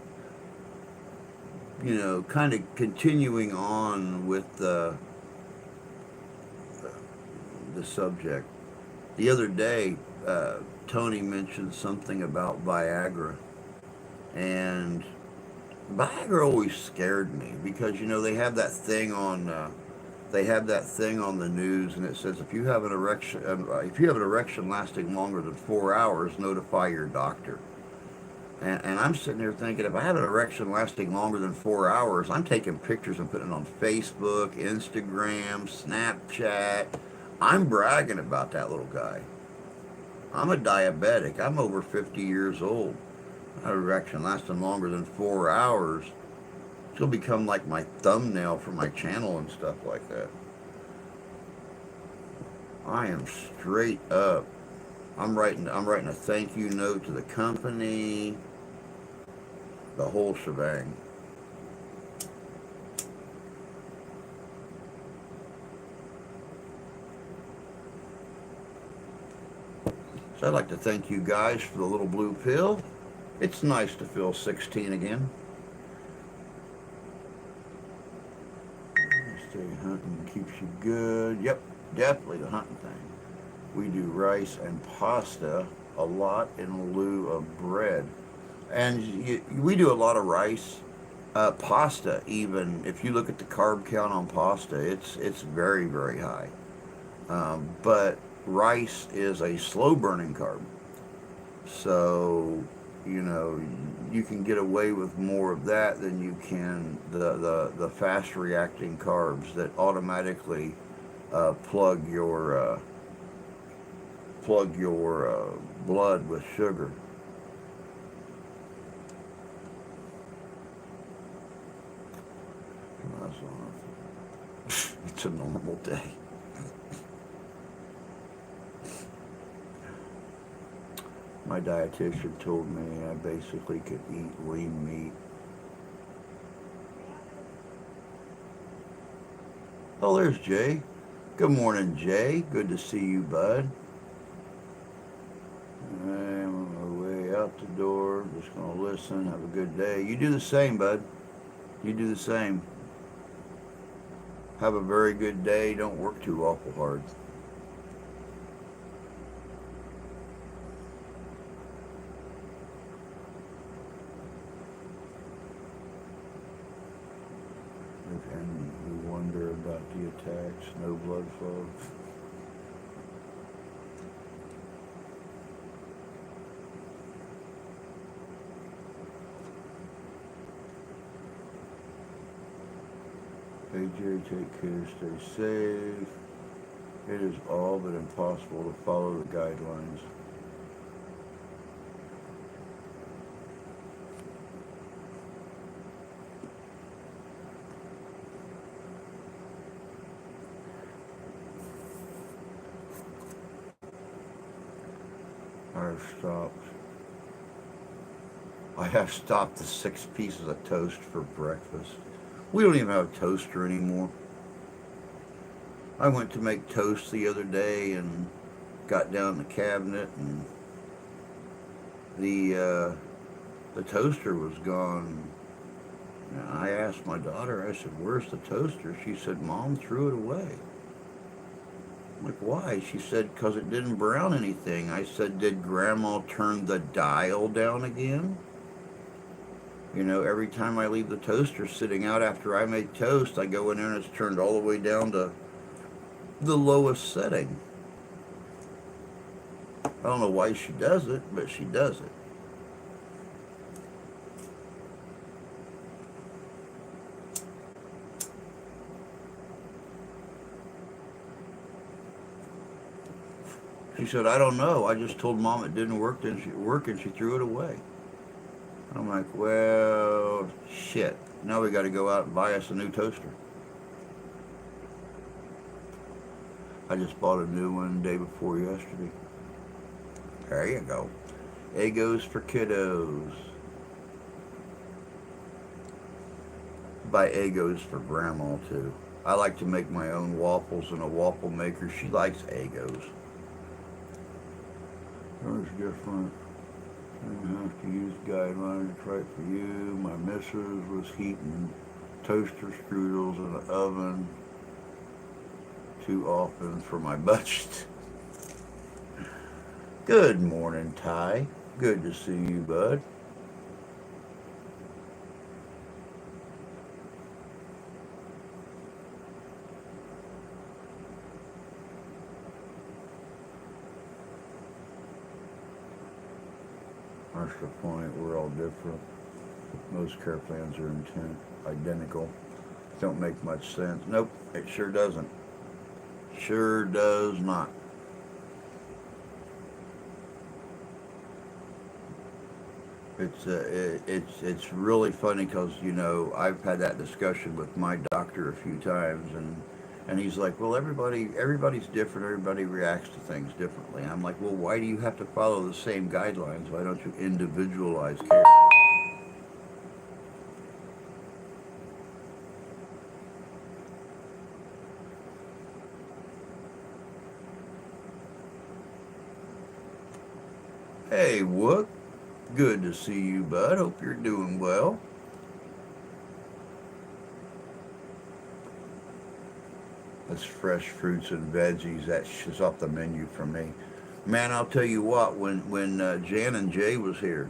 continuing on with the subject. The other day, Tony mentioned something about Viagra. And Viagra always scared me because they have that thing on the news, and it says if you have an erection lasting longer than 4 hours, notify your doctor. And I'm sitting there thinking, if I have an erection lasting longer than 4 hours, I'm taking pictures and putting it on Facebook, Instagram, Snapchat. I'm bragging about that little guy. I'm a diabetic. I'm over 50 years old. An erection lasting longer than 4 hours. It's going to become like my thumbnail for my channel and stuff like that. I am straight up. I'm writing a thank you note to the company. The whole shebang. So I'd like to thank you guys for the little blue pill. It's nice to feel 16 again. Stay hunting keeps you good. Yep, definitely the hunting thing. We do rice and pasta a lot in lieu of bread. And we do a lot of rice. Pasta, even if you look at the carb count on pasta, it's very, very high. But rice is a slow burning carb. So, you know, you can get away with more of that than you can the fast reacting carbs that automatically plug your blood with sugar. It's a normal day. My dietitian told me I basically could eat lean meat. Oh, there's Jay. Good morning, Jay. Good to see you, bud. I'm on my way out the door. Just going to listen. Have a good day. You do the same, bud. You do the same. Have a very good day. Don't work too awful hard. And we wonder about the attacks. No blood flow. Hey Jerry, take care, stay safe. It is all but impossible to follow the guidelines. I've stopped. I have stopped the 6 pieces of toast for breakfast. We don't even have a toaster anymore. I went to make toast the other day and got down the cabinet and the toaster was gone. And I asked my daughter, I said, "Where's the toaster?" She said, "Mom threw it away." I'm like, "Why?" She said, "Because it didn't brown anything." I said, "Did Grandma turn the dial down again?" You know, every time I leave the toaster sitting out after I make toast, I go in there and it's turned all the way down to the lowest setting. I don't know why she does it, but she does it. She said, "I don't know. I just told Mom it didn't work and she threw it away." I'm like, "Well, shit. Now we got to go out and buy us a new toaster." I just bought a new one the day before yesterday. There you go. Egos for kiddos. Buy Egos for Grandma too. I like to make my own waffles in a waffle maker. She likes Egos. Hers different. I didn't have to use guidelines. It's right for you. My missus was heating toaster strudels in the oven too often for my budget. Good morning, Ty. Good to see you, bud. That's the point. We're all different. Most care plans are identical. Don't make much sense. Nope, it sure doesn't. Sure does not. It's really funny because I've had that discussion with my doctor a few times, and he's like, "Well, everybody's different. Everybody reacts to things differently." I'm like, "Well, why do you have to follow the same guidelines? Why don't you individualize care?" Hey, Wook. Good to see you, bud. Hope you're doing well. That's fresh fruits and veggies. That's off the menu for me. Man, I'll tell you what. When Jan and Jay was here,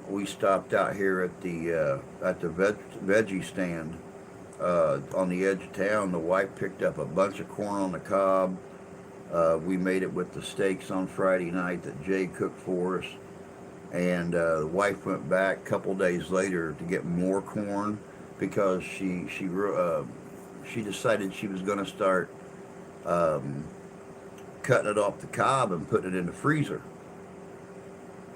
we stopped out here at the veggie stand on the edge of town. The wife picked up a bunch of corn on the cob. We made it with the steaks on Friday night that Jay cooked for us. And the wife went back a couple days later to get more corn because she decided she was going to start um, cutting it off the cob and putting it in the freezer.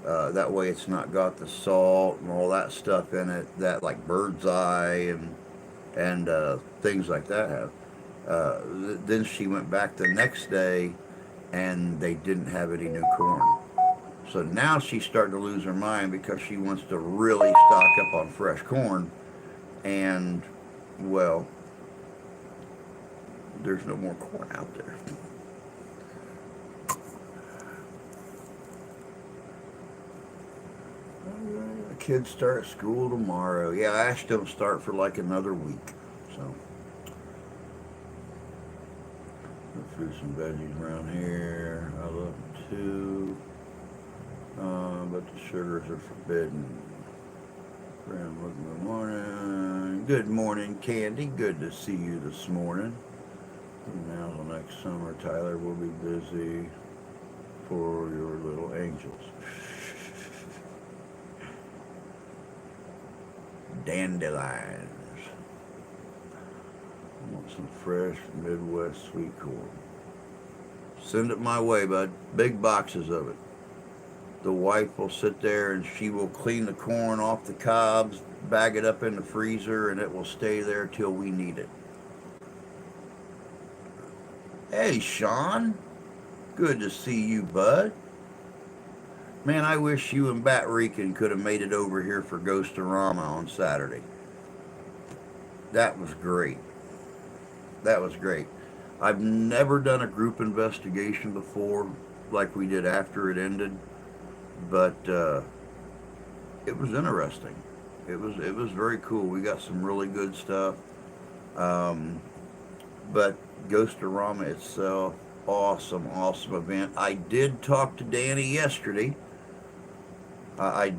That way, it's not got the salt and all that stuff in it that like bird's eye and things like that have. Then she went back the next day, and they didn't have any new corn. So now she's starting to lose her mind because she wants to really stock up on fresh corn, and well, there's no more corn out there. The kids start school tomorrow. Yeah, Ash don't start for like another week. So, the fruits and veggies around here, I love them too. But the sugars are forbidden. Good morning. Good morning, Candy. Good to see you this morning. Now till next summer, Tyler will be busy for your little angels. Dandelions. I want some fresh Midwest sweet corn. Send it my way, bud. Big boxes of it. The wife will sit there and she will clean the corn off the cobs, bag it up in the freezer, and it will stay there till we need it. Hey, Sean. Good to see you, bud. Man, I wish you and Bat Rican could have made it over here for Ghostorama on Saturday. That was great. That was great. I've never done a group investigation before like we did after it ended, but it was interesting. It was very cool. We got some really good stuff. Um, but Ghostorama itself, awesome event. I did talk to Danny yesterday. I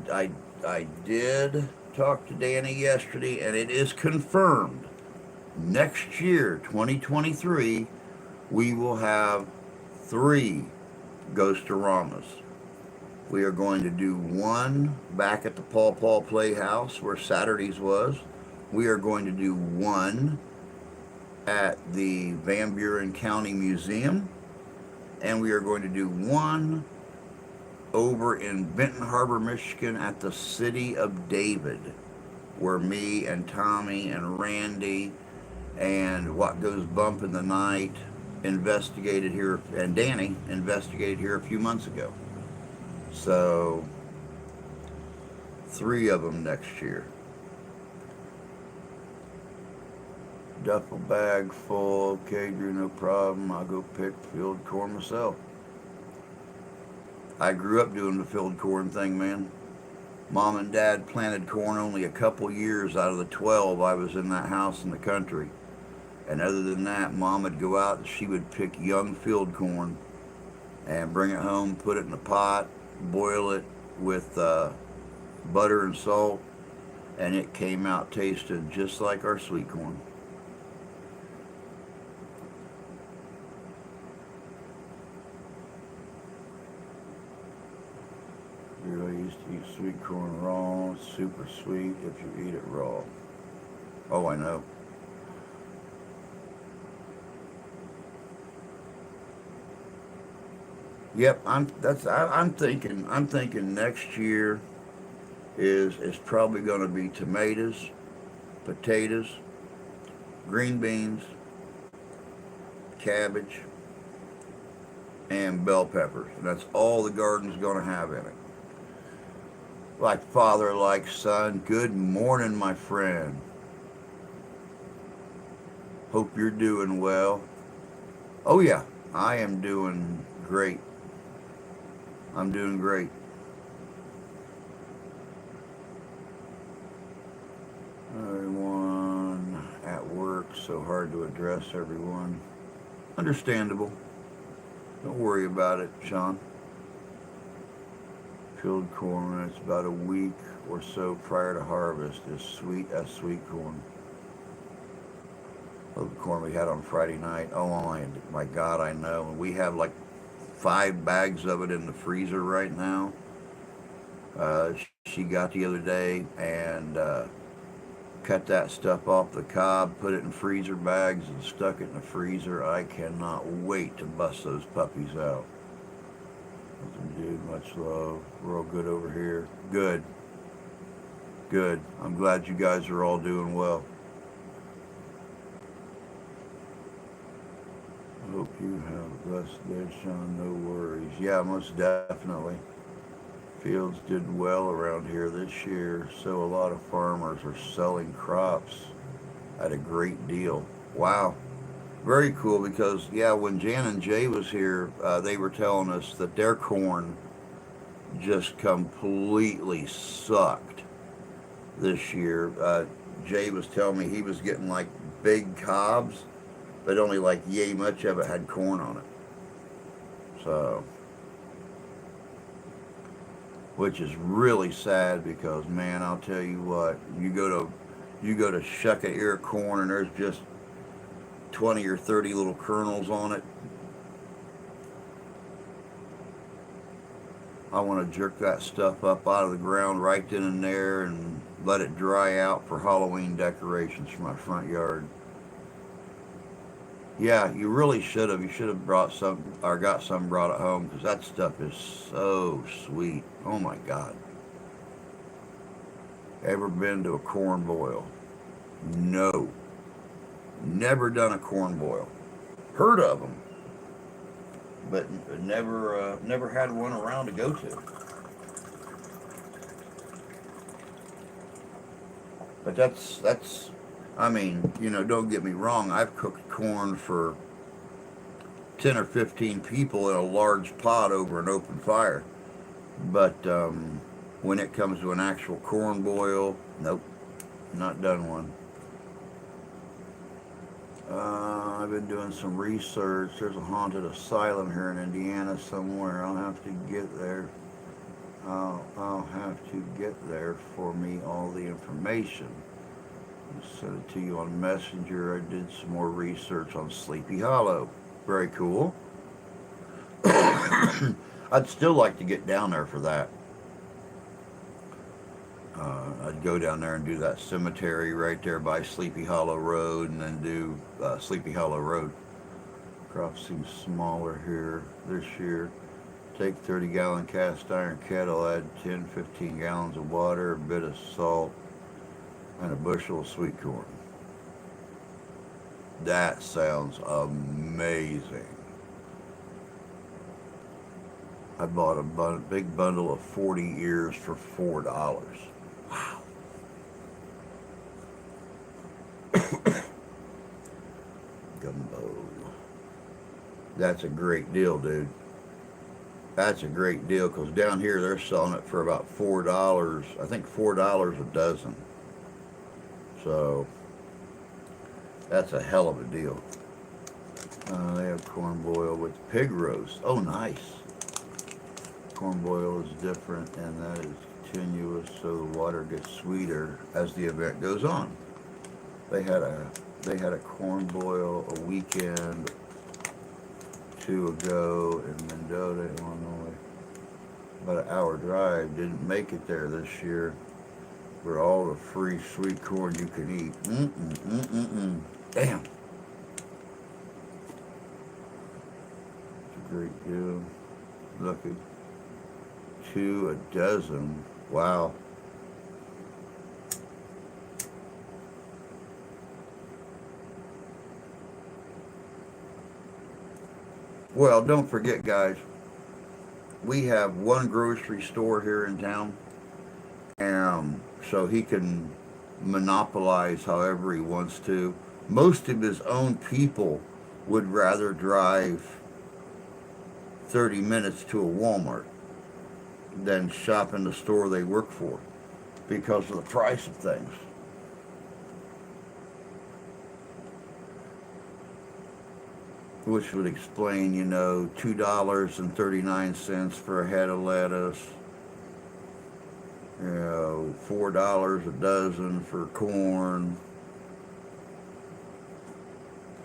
did talk to Danny yesterday, and it is confirmed. Next year, 2023, we will have 3 Ghostoramas. We are going to do one back at the Paw Paw Playhouse where Saturdays was. We are going to do one at the Van Buren County Museum. And we are going to do one over in Benton Harbor, Michigan at the City of David, where me and Tommy and Randy and What Goes Bump in the Night investigated here, and Danny investigated here a few months ago. So, 3 of them next year. Duffel bag full. Okay, Drew, no problem. I'll go pick field corn myself. I grew up doing the field corn thing, man. Mom and Dad planted corn only a couple years out of the 12 I was in that house in the country. And other than that, Mom would go out and she would pick young field corn and bring it home, put it in a pot, boil it with butter and salt, and it came out tasting just like our sweet corn. I used to eat sweet corn raw. It's super sweet if you eat it raw. Oh, I know. Yep, I'm thinking next year is probably going to be tomatoes, potatoes, green beans, cabbage, and bell peppers. And that's all the garden's going to have in it. Like father, like son. Good morning, my friend. Hope you're doing well. Oh yeah, I am doing great. I'm doing great. Everyone at work, so hard to address everyone. Understandable. Don't worry about it, Sean. Peeled corn, it's about a week or so prior to harvest, is sweet as sweet corn. Oh, the corn we had on Friday night. Oh my God, I know. We have like 5 bags of it in the freezer right now. She got the other day and cut that stuff off the cob, put it in freezer bags, and stuck it in the freezer. I cannot wait to bust those puppies out. Dude, much love. We're all good over here. Good, good. I'm glad you guys are all doing well. I hope you have a blessed day, Sean. No worries. Yeah, most definitely. Fields did well around here this year, so a lot of farmers are selling crops at a great deal. Wow. Very cool because, yeah, when Jan and Jay was here, they were telling us that their corn just completely sucked this year. Jay was telling me he was getting like big cobs, but only like yay much of it had corn on it. So, which is really sad because, man, I'll tell you what, you go to shuck a ear of corn and there's just 20 or 30 little kernels on it. I want to jerk that stuff up out of the ground right then and there and let it dry out for Halloween decorations for my front yard. Yeah, you really should have. You should have brought some or got some brought at home because that stuff is so sweet. Oh my God. Ever been to a corn boil? No. Never done a corn boil. Heard of them, but never had one around to go to. But that's. I mean, don't get me wrong. I've cooked corn for 10 or 15 people in a large pot over an open fire. But when it comes to an actual corn boil, nope, not done one. I've been doing some research. There's a haunted asylum here in Indiana somewhere. I'll have to get there. I'll have to get there for me all the information. I sent it to you on Messenger. I did some more research on Sleepy Hollow. Very cool. I'd still like to get down there for that. I'd go down there and do that cemetery right there by Sleepy Hollow Road and then do Sleepy Hollow Road. Crop seems smaller here this year. Take 30-gallon cast iron kettle, add 10, 15 gallons of water, a bit of salt, and a bushel of sweet corn. That sounds amazing. I bought a big bundle of 40 ears for $4. Wow. Gumbo. That's a great deal, dude. That's a great deal because down here they're selling it for about $4. I think $4 a dozen. So that's a hell of a deal. They have corn boil with pig roast. Oh, nice. Corn boil is different, and that is continuous, so the water gets sweeter as the event goes on. They had a corn boil a weekend two ago in Mendota, Illinois. About an hour drive. Didn't make it there this year. For all the free sweet corn you can eat. Damn. It's a great deal. Lucky. 2 a dozen. Wow. Well, don't forget, guys, we have one grocery store here in town, and so he can monopolize however he wants to. Most of his own people would rather drive 30 minutes to a Walmart. than shopping the store they work for because of the price of things. Which would explain, $2.39 for a head of lettuce, $4 a dozen for corn.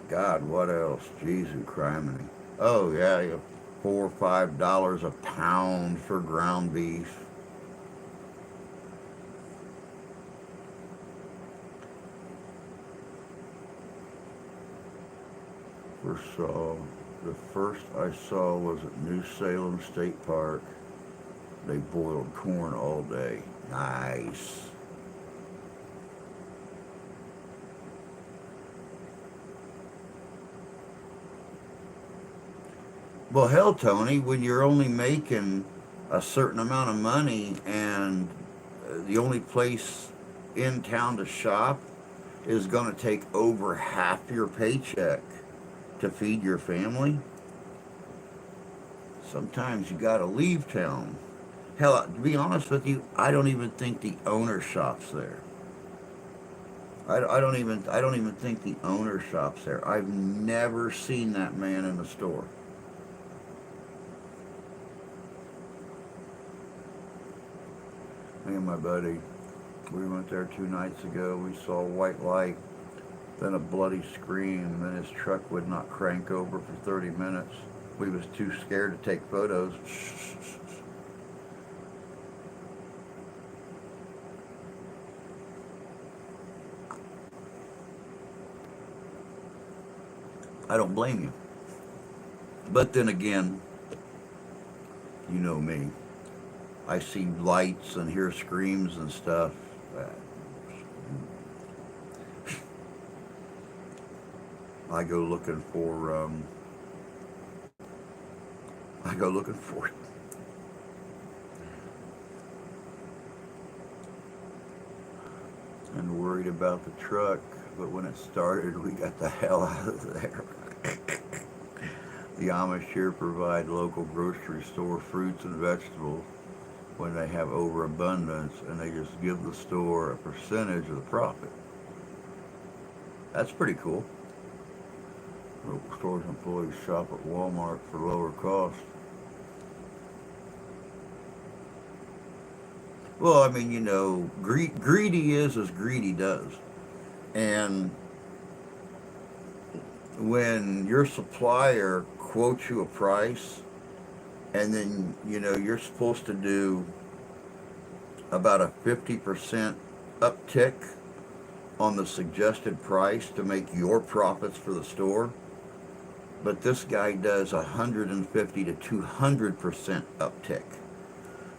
God, what else? Jesus criminy. Oh yeah, $4 or $5 a pound for ground beef. The first I saw was at New Salem State Park. They boiled corn all day. Nice. Well, hell, Tony, when you're only making a certain amount of money and the only place in town to shop is going to take over half your paycheck to feed your family, sometimes you got to leave town. Hell, to be honest with you, I don't even think the owner shops there. I don't even think the owner shops there. I've never seen that man in the store. Me and my buddy, we went there 2 nights ago. We saw a white light, then a bloody scream, and his truck would not crank over for 30 minutes. We was too scared to take photos. I don't blame you. But then again, you know me. I see lights and hear screams and stuff. I go looking for. I go looking for it. And worried about the truck, but when it started, we got the hell out of there. The Amish here provide local grocery store fruits and vegetables when they have overabundance, and they just give the store a percentage of the profit. That's pretty cool. Local stores employees shop at Walmart for lower cost. Well, I mean, greedy is as greedy does. And when your supplier quotes you a price, and then, you're supposed to do about a 50% uptick on the suggested price to make your profits for the store. But this guy does 150 to 200% uptick.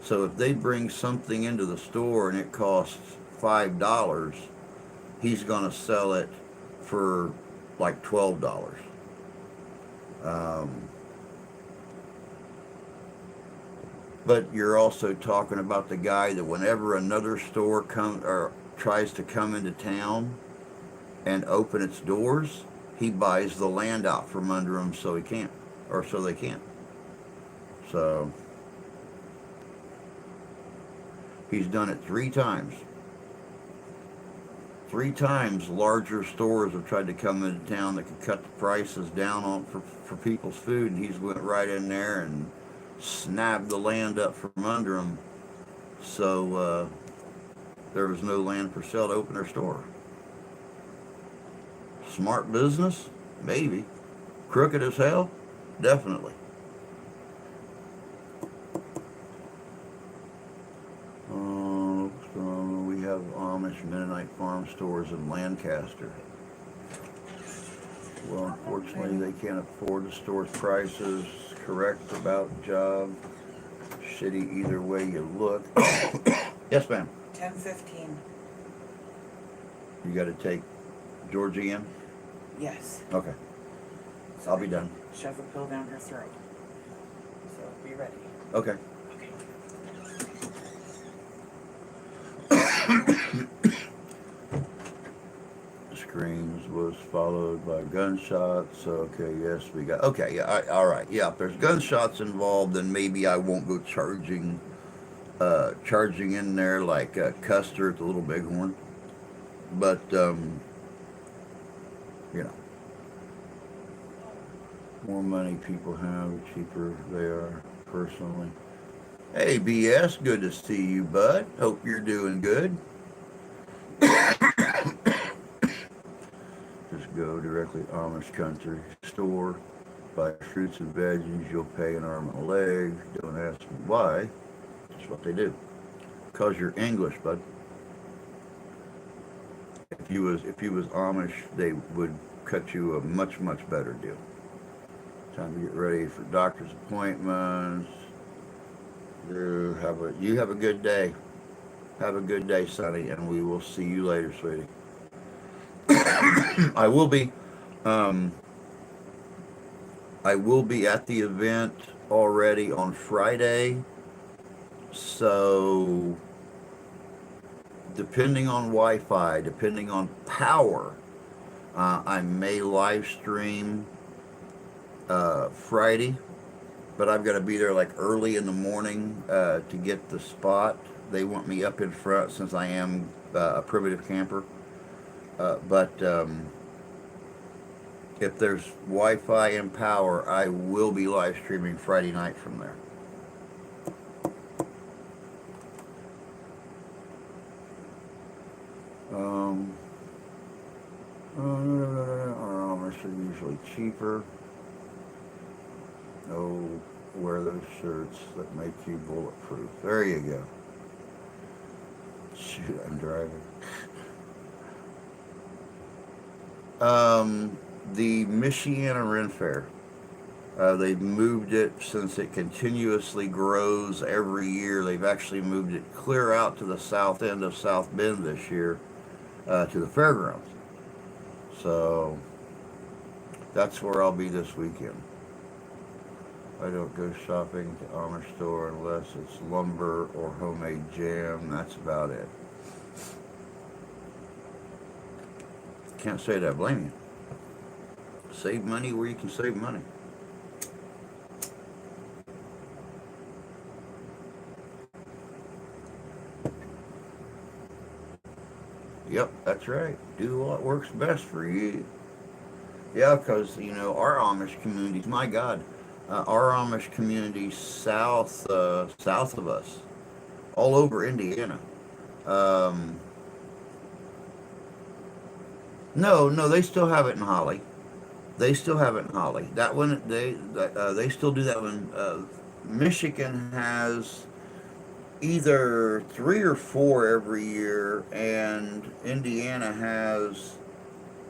So if they bring something into the store and it costs $5, he's going to sell it for like $12. But you're also talking about the guy that whenever another store tries to come into town and open its doors, he buys the land out from under them so he can't, or so they can't. So he's done it 3 times. 3 times larger stores have tried to come into town that could cut the prices down for people's food, and he's went right in there and snapped the land up from under them, so there was no land for sale to open their store. Smart business? Maybe. Crooked as hell? Definitely. We have Amish Mennonite farm stores in Lancaster. Well, unfortunately, they can't afford the store's prices. Correct about job. Shitty either way you look. Yes, ma'am. 10:15. You got to take Georgie in? Yes. Okay. I'll be done. Shove a pill down her throat. So be ready. Okay. Okay. Screams was followed by gunshots. Okay, yes, we got. Okay, yeah, all right. Yeah, if there's gunshots involved, then maybe I won't go charging charging in there like Custer at the Little Bighorn. But, you know, more money people have, the cheaper they are, personally. Hey, BS, good to see you, bud. Hope you're doing good. Just go directly to Amish Country Store, buy fruits and veggies, you'll pay an arm and a leg. Don't ask me why. That's what they do. Because you're English, bud. If you was Amish, they would cut you a much, much better deal. Time to get ready for doctor's appointments. You have a good day. Have a good day, Sonny, and we will see you later, sweetie. I will be um, I will be at the event already on Friday. So depending on Wi-Fi, depending on power, I may live stream Friday, but I've got to be there like early in the morning to get the spot. They want me up in front since I am a primitive camper. But if there's Wi-Fi and power, I will be live streaming Friday night from there. Um, our Amish are usually cheaper. Oh, wear those shirts that make you bulletproof. There you go. Shoot, I'm driving. The Michiana Ren Fair. They've moved it since it continuously grows every year. They've actually moved it clear out to the south end of South Bend this year to the fairgrounds. So that's where I'll be this weekend. I don't go shopping to Amish store unless it's lumber or homemade jam. That's about it. Can't say that I blame you. Save money where you can save money. Yep, that's right. Do what works best for you. Yeah, because, our Amish communities, my God, our Amish communities south of us, all over Indiana. Um, no, they still have it in Holly. They still have it in Holly. That one, they still do that one. Michigan has either 3 or 4 every year, and Indiana has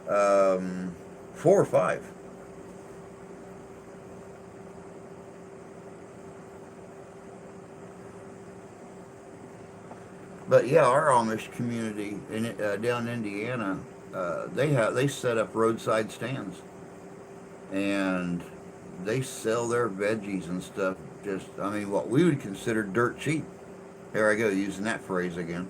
4 or 5. But yeah, our Amish community down in Indiana, they set up roadside stands, and they sell their veggies and stuff. Just, I mean, what we would consider dirt cheap. There I go, using that phrase again.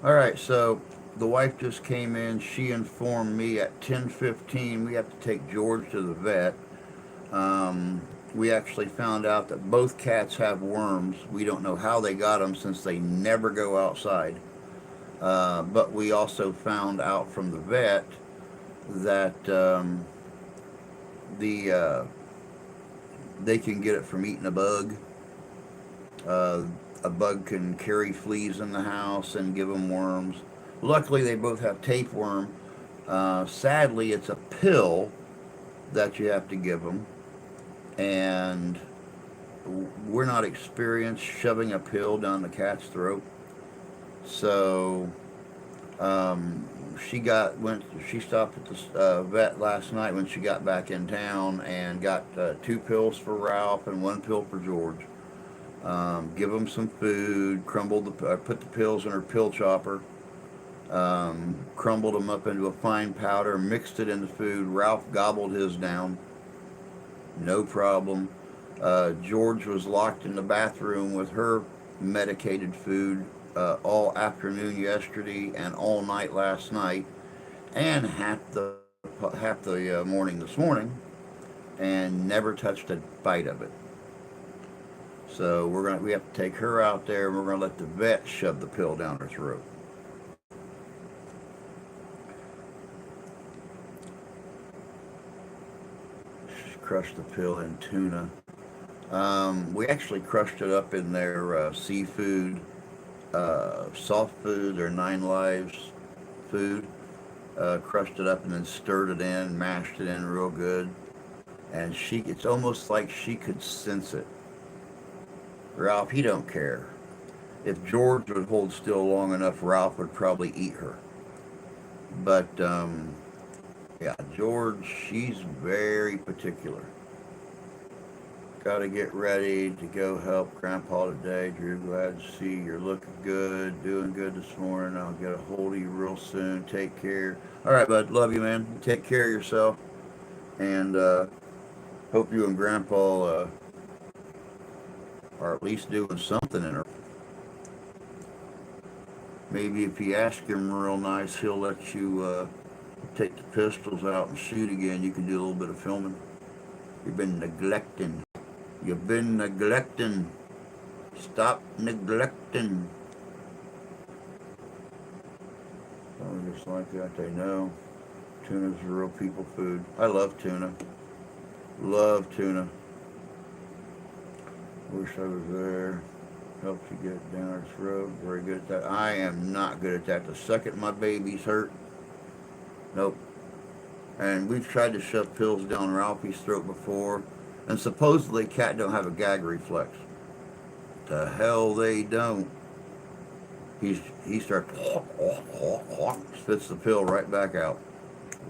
All right, so the wife just came in. She informed me at 10:15 we have to take George to the vet. We actually found out that both cats have worms. We don't know how they got them since they never go outside. But we also found out from the vet that the they can get it from eating a bug. Uh, a bug can carry fleas in the house and give them worms. Luckily, they both have tapeworm. Sadly, it's a pill that you have to give them, and we're not experienced shoving a pill down the cat's throat. So she stopped at the vet last night when she got back in town and got 2 pills for Ralph and 1 pill for George. Give them some food, put the pills in her pill chopper, crumbled them up into a fine powder, mixed it in the food. Ralph gobbled his down, no problem. George was locked in the bathroom with her medicated food all afternoon yesterday and all night last night, and half the half the morning this morning and never touched a bite of it. So we have to take her out there, and we're gonna let the vet shove the pill down her throat. She crushed the pill in tuna. We actually crushed it up in their seafood, soft food, their 9 Lives food. Crushed it up and then stirred it in, mashed it in real good. And it's almost like she could sense it. Ralph, he don't care. If George would hold still long enough, Ralph would probably eat her. But, yeah, George, she's very particular. Got to get ready to go help Grandpa today. Drew, glad to see you're looking good, doing good this morning. I'll get a hold of you real soon. Take care. All right, bud. Love you, man. Take care of yourself. And hope you and Grandpa are at least doing something in her. Maybe if you ask him real nice, he'll let you take the pistols out and shoot again. You can do a little bit of filming. You've been neglecting. You've been neglecting. Stop neglecting. Oh, just like that, they know. Tuna's real people food. I love tuna. Love tuna. Wish I was there. Helps you get it down her throat. Very good at that. I am not good at that. The second my baby's hurt, nope. And we've tried to shove pills down Ralphie's throat before, and supposedly cat don't have a gag reflex. The hell they don't. He starts spits the pill right back out,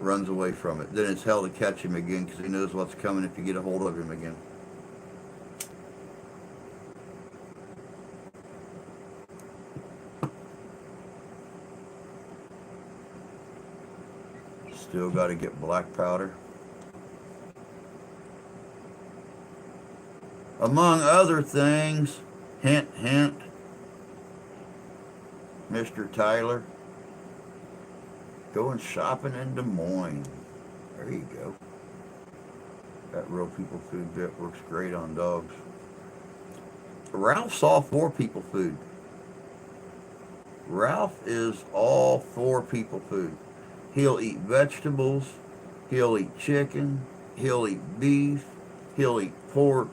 runs away from it. Then it's hell to catch him again because he knows what's coming if you get a hold of him again. Still got to get black powder. Among other things, hint, hint, Mr. Tyler, going shopping in Des Moines. There you go. That real people food bit works great on dogs. Ralph's all for people food. Ralph is all for people food. He'll eat vegetables, he'll eat chicken, he'll eat beef, he'll eat pork.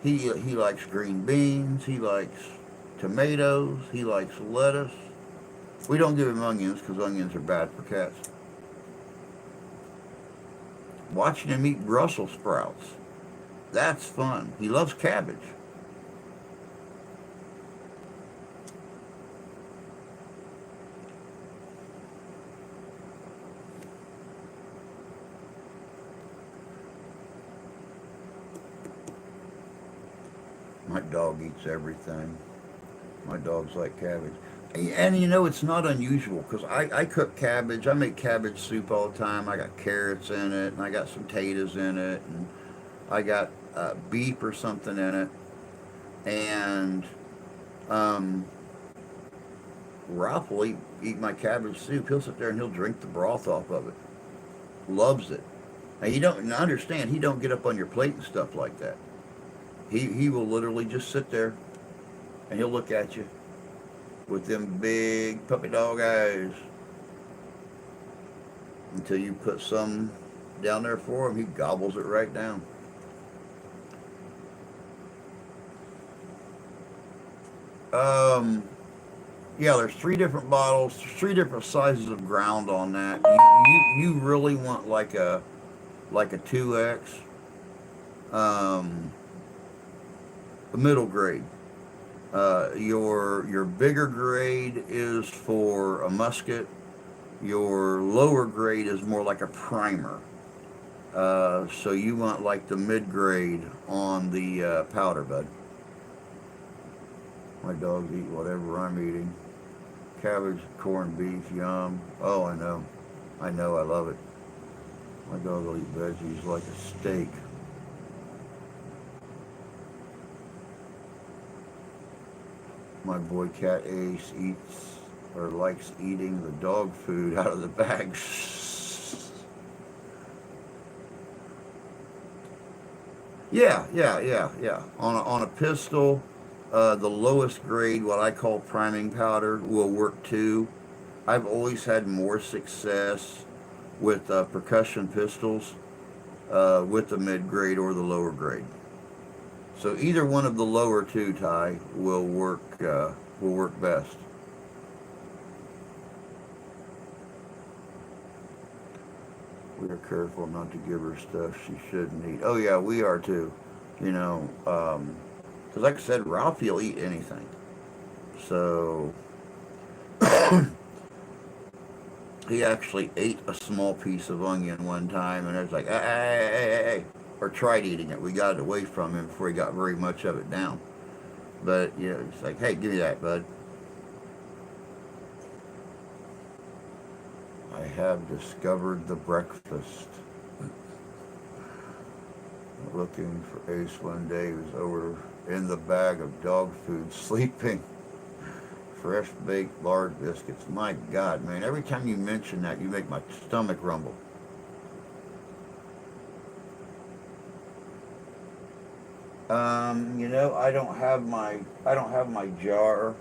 He likes green beans, he likes tomatoes, he likes lettuce. We don't give him onions because onions are bad for cats. Watching him eat Brussels sprouts, that's fun. He loves cabbage. My dog eats everything. My dogs like cabbage. And you know, it's not unusual because I cook cabbage. I make cabbage soup all the time. I got carrots in it, and I got some potatoes in it, and I got beef or something in it. And Ralph will eat my cabbage soup. He'll sit there and he'll drink the broth off of it. Loves it. Now, you don't understand, he don't get up on your plate and stuff like that. He will literally just sit there and he'll look at you with them big puppy dog eyes until you put some down there for him. He gobbles it right down. Yeah, there's 3 different bottles, 3 different sizes of ground on that. You really want like a 2X, a middle grade. Your bigger grade is for a musket. Your lower grade is more like a primer. So you want like the mid grade on the powder, bud. My dogs eat whatever I'm eating. Cabbage, corned beef, yum. Oh, I know. I love it. My dog will eat veggies like a steak. My boy Cat Ace eats or likes eating the dog food out of the bag. Yeah. On a pistol, the lowest grade, what I call priming powder, will work too. I've always had more success with percussion pistols with the mid grade or the lower grade. So either one of the lower two, Ty, will work best. We are careful not to give her stuff she shouldn't eat. Oh yeah, we are too. You know, because like I said, Ralphie will eat anything. So he actually ate a small piece of onion one time, and I was like, hey, or tried eating it. We got it away from him before he got very much of it down. But you know, it's like, hey, give me that, bud. I have discovered the breakfast. Looking for Ace one day. He was over in the bag of dog food, sleeping. Fresh baked lard biscuits. My God, man! Every time you mention that, you make my stomach rumble. You know, I don't have my jar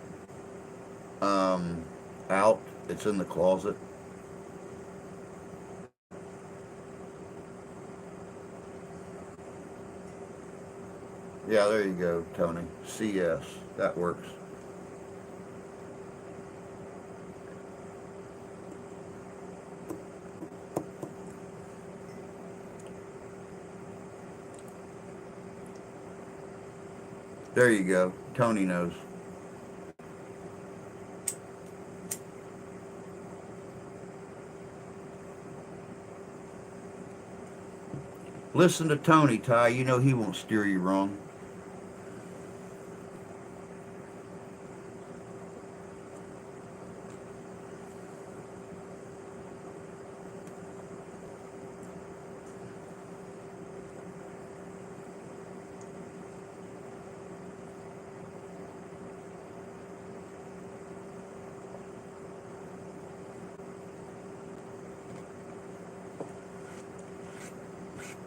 um out. It's in the closet. Yeah, there you go, Tony. CS. That works. There you go. Tony knows. Listen to Tony, Ty. You know he won't steer you wrong.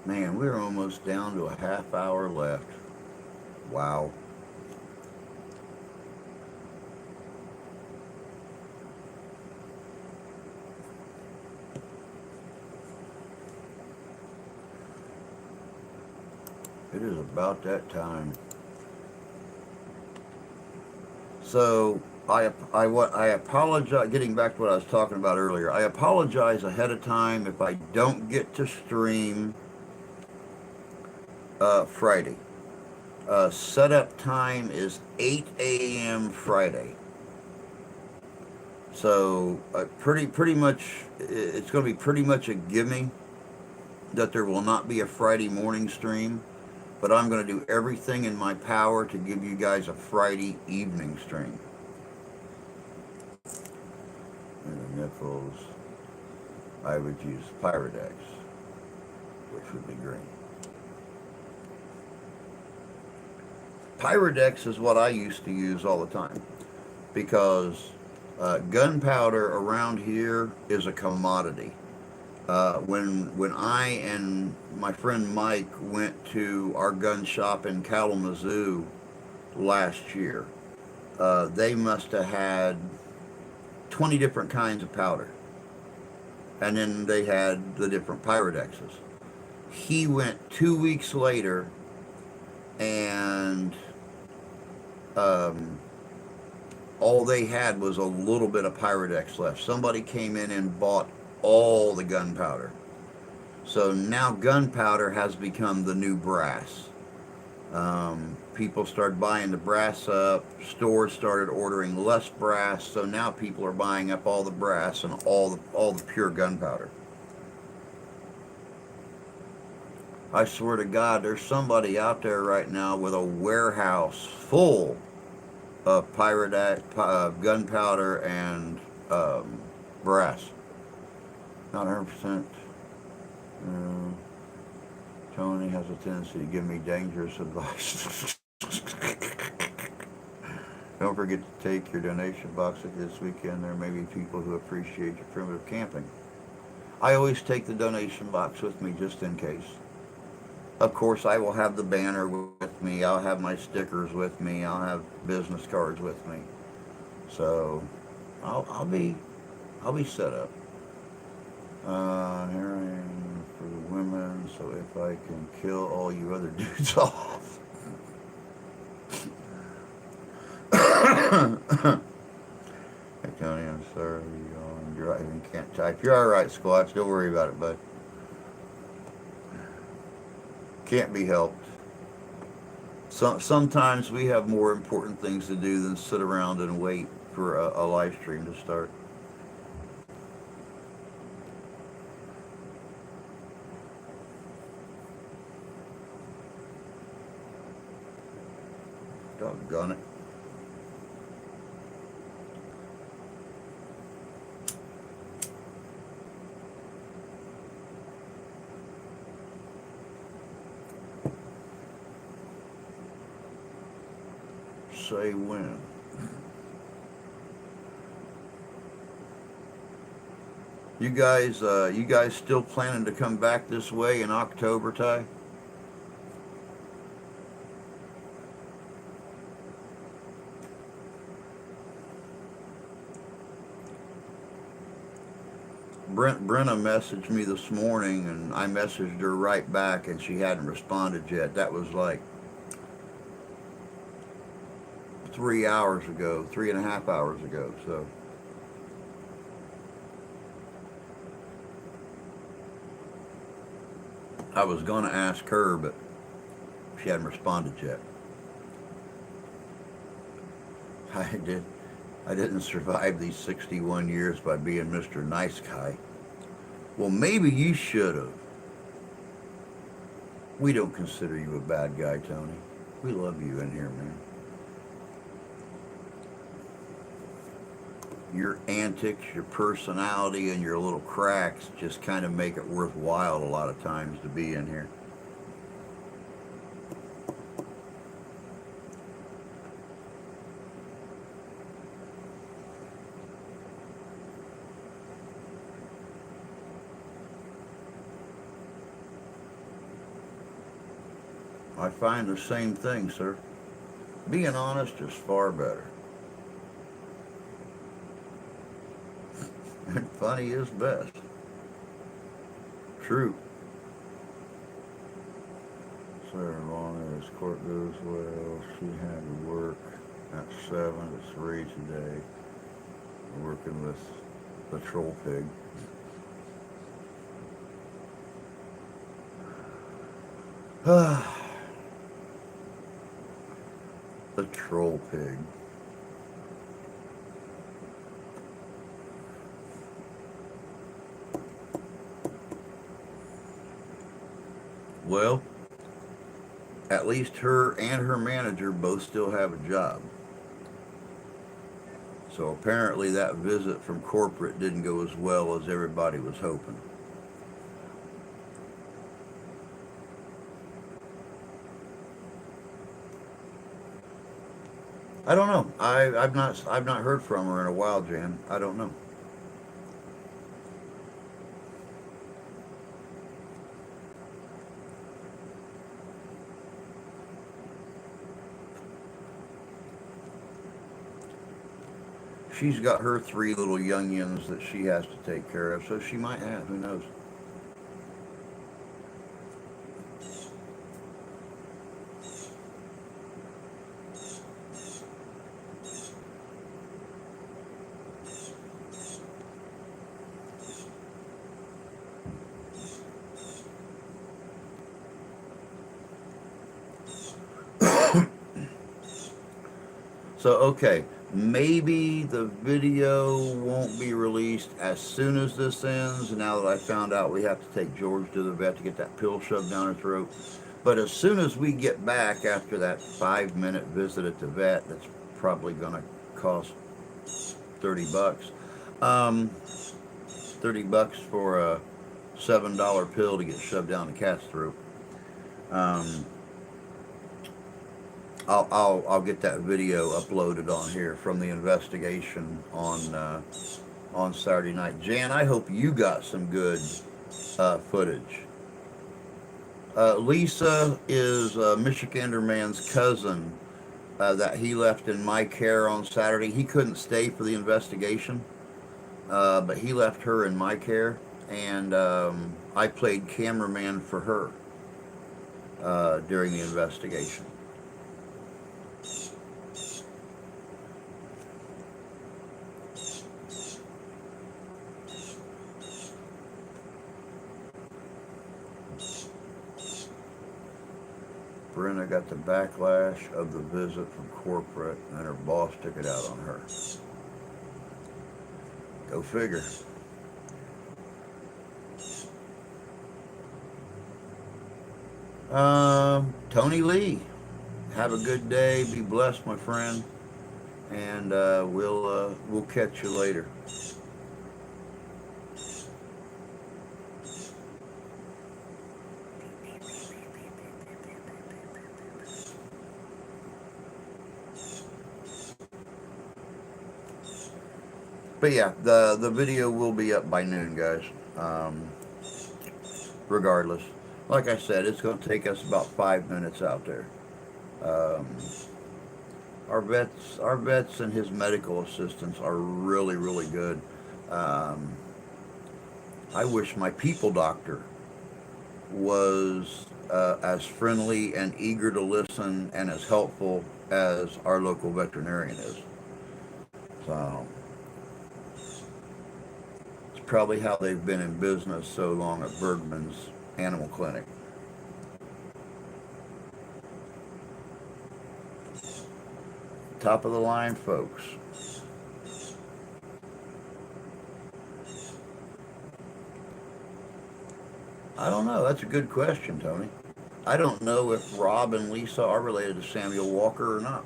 Man, we're almost down to a half hour left. Wow. It is about that time. So I apologize. Getting back to what I was talking about earlier, I apologize ahead of time if I don't get to stream Friday. Setup time is 8 a.m. Friday. So pretty much it's going to be pretty much a gimme that there will not be a Friday morning stream, but I'm going to do everything in my power to give you guys a Friday evening stream. And the nipples, I would use Pyrodex, which would be green. Pyrodex is what I used to use all the time because gunpowder around here is a commodity. When I and my friend Mike went to our gun shop in Kalamazoo last year, they must have had 20 different kinds of powder, and then they had the different Pyrodexes. He went 2 weeks later, and um, all they had was a little bit of Pyrodex left. Somebody came in and bought all the gunpowder. So now gunpowder has become the new brass. People started buying the brass up. Stores started ordering less brass. So now people are buying up all the brass and all the pure gunpowder. I swear to God, there's somebody out there right now with a warehouse full of gunpowder and brass. Not 100%. Uh, Tony has a tendency to give me dangerous advice. Don't forget to take your donation box this weekend. There may be people who appreciate your primitive camping. I always take the donation box with me just in case. Of course, I will have the banner with me. I'll have my stickers with me. I'll have business cards with me. So I'll be set up. Here I am for the women. So if I can kill all you other dudes off. Hey Tony, I'm sorry I'm driving, can't type. You're all right, Squatch. Don't worry about it, bud. Can't be helped. Sometimes we have more important things to do than sit around and wait for a live stream to start. Doggone it. Say when. You guys still planning to come back this way in October, Ty? Brenna messaged me this morning, and I messaged her right back, and she hadn't responded yet. That was like 3 hours ago, 3.5 hours ago. So I was gonna ask her, but she hadn't responded yet. I did. I didn't survive these 61 years by being Mr. Nice Guy. Well, maybe you should have. We don't consider you a bad guy, Tony. We love you in here, man. Your antics, your personality, and your little cracks just kind of make it worthwhile a lot of times to be in here. I find the same thing, sir. Being honest is far better. And funny is best. True. So as long as court goes well, she had to work at 7 to 3 today, working with the troll pig. The troll pig. Well, at least her and her manager both still have a job. So apparently that visit from corporate didn't go as well as everybody was hoping. I don't know. I've not heard from her in a while, Jan. I don't know. She's got her 3 little youngins that she has to take care of, so she might have. Who knows? So, okay, maybe the video won't be released as soon as this ends. Now that I found out we have to take George to the vet to get that pill shoved down her throat. But as soon as we get back after that 5-minute visit at the vet, that's probably going to cost $30. 30 bucks for a $7 pill to get shoved down the cat's throat. I'll get that video uploaded on here from the investigation on Saturday night. Jan, I hope you got some good footage. Lisa is Michigander man's cousin that he left in my care on Saturday. He couldn't stay for the investigation, but he left her in my care, and I played cameraman for her during the investigation. Brenda got the backlash of the visit from corporate, and her boss took it out on her. Go figure. Tony Lee, have a good day. Be blessed, my friend, and we'll catch you later. But yeah, the video will be up by noon, guys. Regardless, like I said, it's going to take us about 5 minutes out there. Um, our vets, and his medical assistants are really, really good. Um, I wish my people doctor was as friendly and eager to listen and as helpful as our local veterinarian is. So it's probably how they've been in business so long at Bergman's Animal Clinic. Top of the line, folks. I don't know. That's a good question, Tony. I don't know if Rob and Lisa are related to Samuel Walker or not.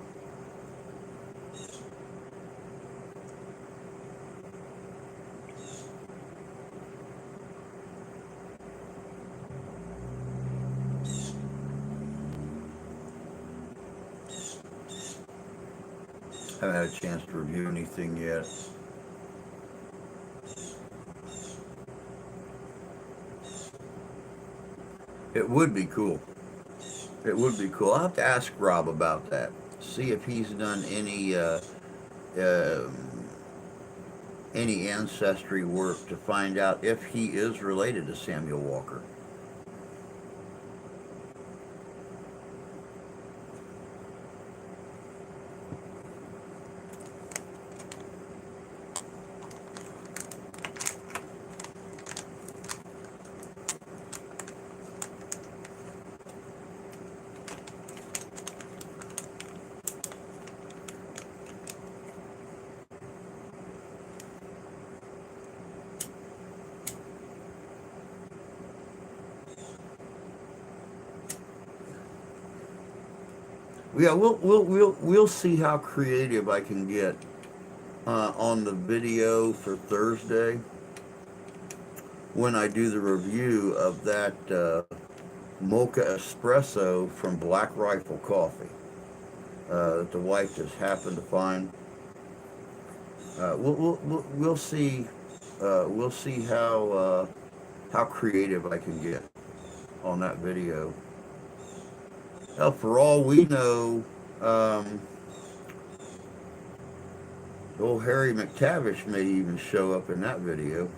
Haven't had a chance to review anything yet. It would be cool. It would be cool. I'll have to ask Rob about that. See if he's done uh, any ancestry work to find out if he is related to Samuel Walker. Yeah, we'll see how creative I can get on the video for Thursday when I do the review of that mocha espresso from Black Rifle Coffee that the wife just happened to find. We'll see. We'll see how creative I can get on that video. Hell, for all we know, old Harry McTavish may even show up in that video.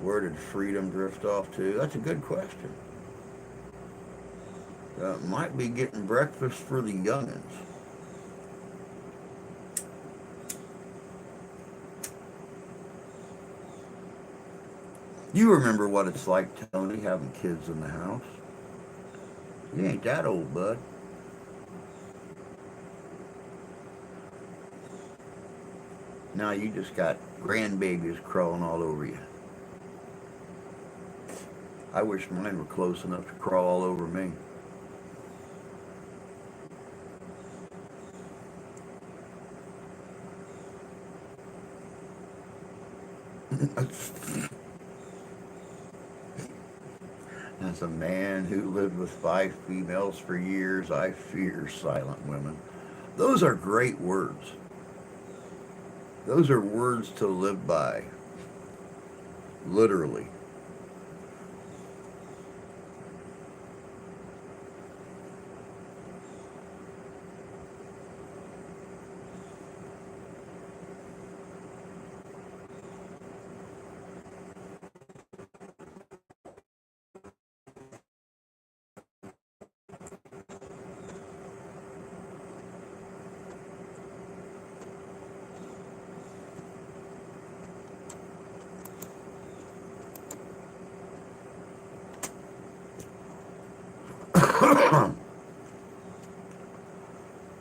Where did Freedom drift off to? That's a good question. Might be getting breakfast for the youngins. You remember what it's like, Tony, having kids in the house. You ain't that old, bud. Now you just got grandbabies crawling all over you. I wish mine were close enough to crawl all over me. As a man who lived with 5 females for years, I fear silent women. Those are great words. Those are words to live by. Literally.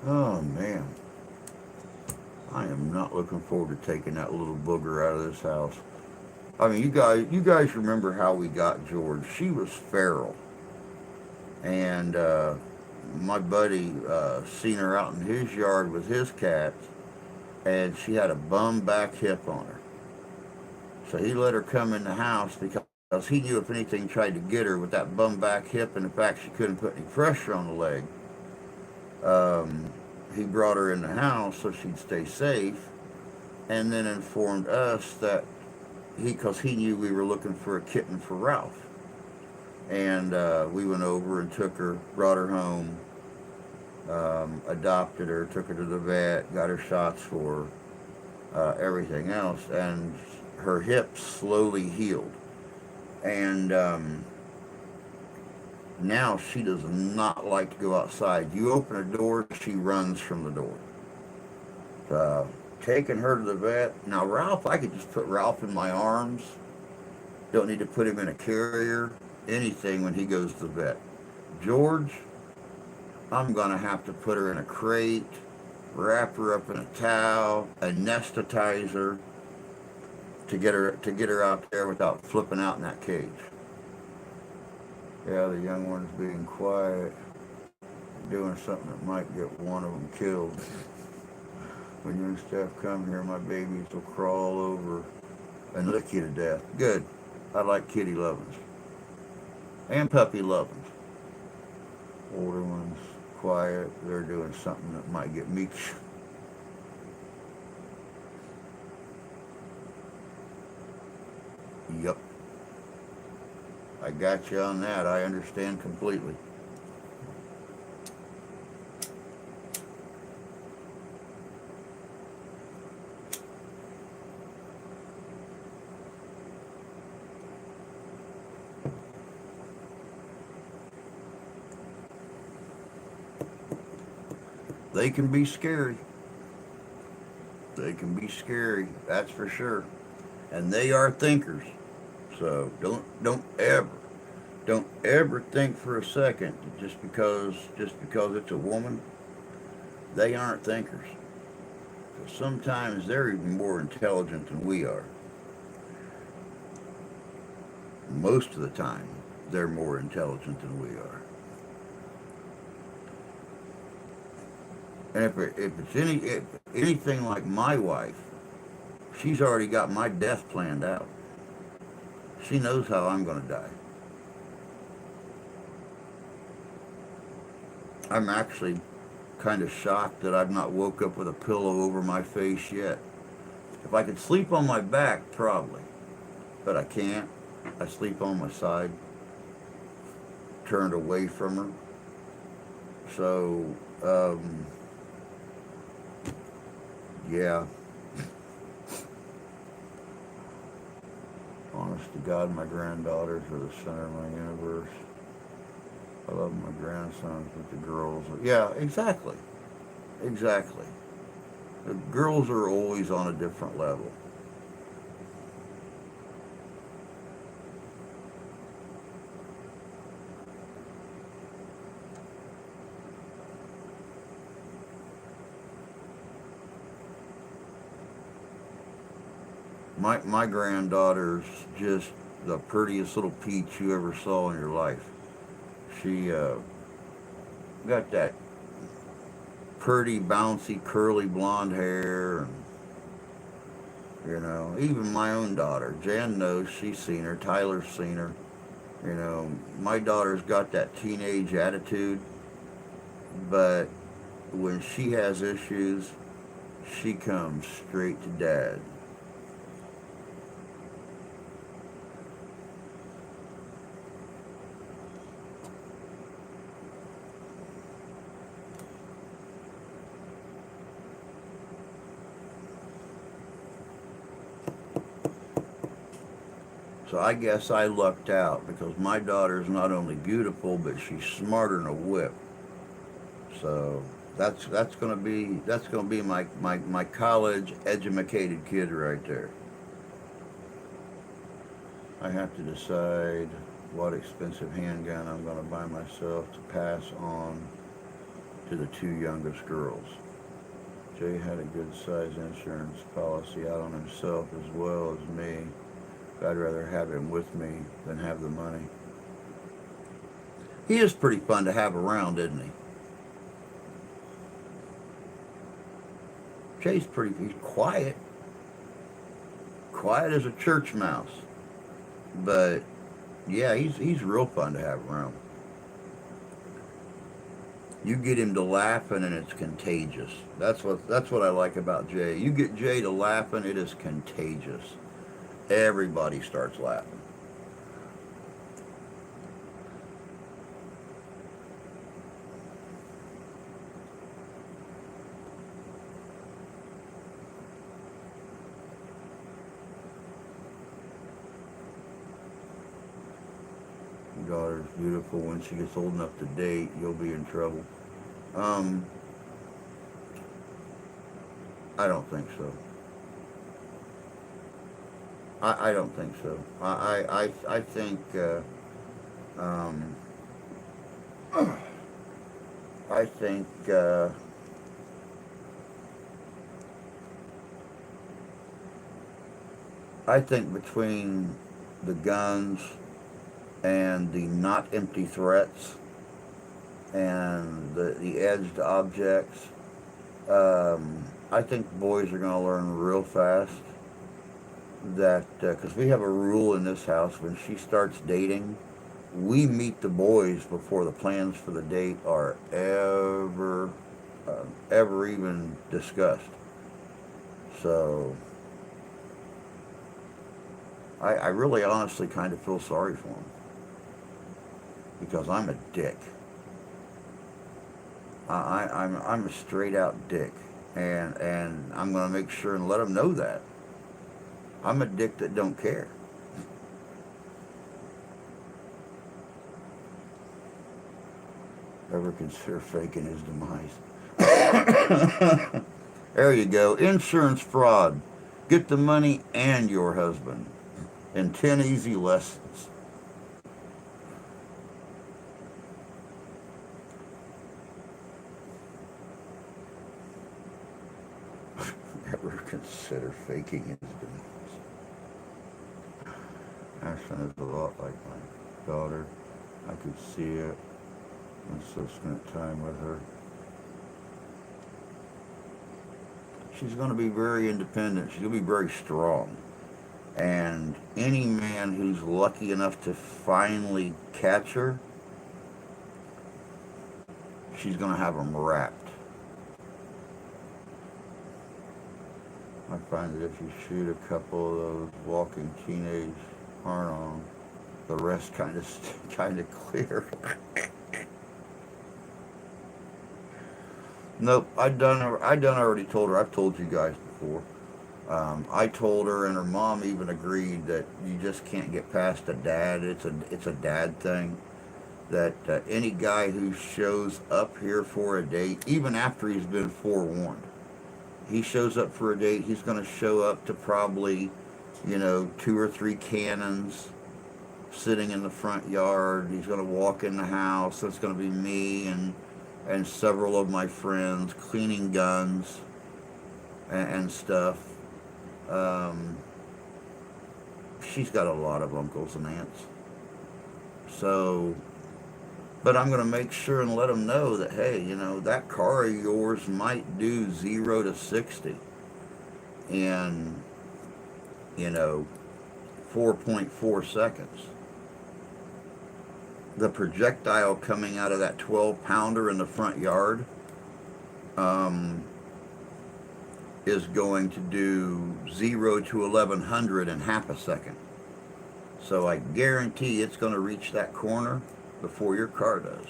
Oh man, I am not looking forward to taking that little booger out of this house. I mean, you guys remember how we got George? She was feral, and my buddy seen her out in his yard with his cats, and she had a bum back hip on her. So he let her come in the house because he knew if anything tried to get her with that bum back hip and the fact she couldn't put any pressure on the leg, um, he brought her in the house so she'd stay safe, and then informed us that because he knew we were looking for a kitten for Ralph. And we went over and took her, brought her home, adopted her, took her to the vet, got her shots for her, everything else, and her hip slowly healed. And now she does not like to go outside. You open a door, she runs from the door. Taking her to the vet. Now, Ralph, I could just put Ralph in my arms. Don't need to put him in a carrier, anything when he goes to the vet. George, I'm going to have to put her in a crate, wrap her up in a towel, anesthetize her to get her out there without flipping out in that cage. Yeah, the young one's being quiet, doing something that might get one of them killed. When you and Steph come here, my babies will crawl over and lick you to death. Good. I like kitty lovins. And puppy lovins. Older ones, quiet. They're doing something that might get me. Yup. I got you on that. I understand completely. They can be scary. They can be scary, that's for sure. And they are thinkers. So don't ever think for a second that just because it's a woman, they aren't thinkers. 'Cause sometimes they're even more intelligent than we are. Most of the time, they're more intelligent than we are. And if anything like my wife, she's already got my death planned out. She knows how I'm going to die. I'm actually kind of shocked that I've not woke up with a pillow over my face yet. If I could sleep on my back, probably. But I can't. I sleep on my side, turned away from her. So, yeah. Honest to God, my granddaughters are the center of my universe. I love my grandsons, but the girls are... Yeah, exactly. Exactly. The girls are always on a different level. My granddaughter's just the prettiest little peach you ever saw in your life. She got that pretty, bouncy, curly blonde hair, and even my own daughter, Jan knows. She's seen her. Tyler's seen her. My daughter's got that teenage attitude, but when she has issues, she comes straight to dad. So I guess I lucked out because my daughter's not only beautiful, but she's smarter than a whip. So that's gonna be my college educated kid right there. I have to decide what expensive handgun I'm going to buy myself to pass on to the two youngest girls. Jay had a good size insurance policy out on himself as well as me. I'd rather have him with me than have the money. He is pretty fun to have around, isn't he? Jay's he's quiet. Quiet as a church mouse. But yeah, he's real fun to have around. You get him to laughing and it's contagious. That's what I like about Jay. You get Jay to laughing, it is contagious. Everybody starts laughing. Your daughter's beautiful. When she gets old enough to date, you'll be in trouble. I don't think so. I don't think so. I think I think I think between the guns and the not empty threats and the edged objects, I think boys are going to learn real fast that, because we have a rule in this house, when she starts dating, we meet the boys before the plans for the date are ever even discussed. So I really honestly kind of feel sorry for him, because I'm a dick. I'm a straight out dick, and I'm going to make sure and let him know that. I'm a dick that don't care. Ever consider faking his demise? There you go. Insurance fraud. Get the money and your husband in 10 easy lessons. Ever consider faking his demise? Ashton is a lot like my daughter. I could see it, and so spent time with her. She's going to be very independent. She's going to be very strong. And any man who's lucky enough to finally catch her, she's going to have him wrapped. I find that if you shoot a couple of those walking teenage on, the rest kind of clear. Nope, I already told her. I've told you guys before. I told her, and her mom even agreed, that you just can't get past a dad. It's a dad thing. That any guy who shows up here for a date, even after he's been forewarned, he shows up for a date, he's going to show up to probably, 2 or 3 cannons sitting in the front yard. He's going to walk in the house. It's going to be me and several of my friends cleaning guns and stuff. She's got a lot of uncles and aunts. So, but I'm going to make sure and let them know that, hey, that car of yours might do 0 to 60 in, 4.4 seconds. The projectile coming out of that 12-pounder in the front yard is going to do 0 to 1100 in half a second. So I guarantee it's going to reach that corner before your car does.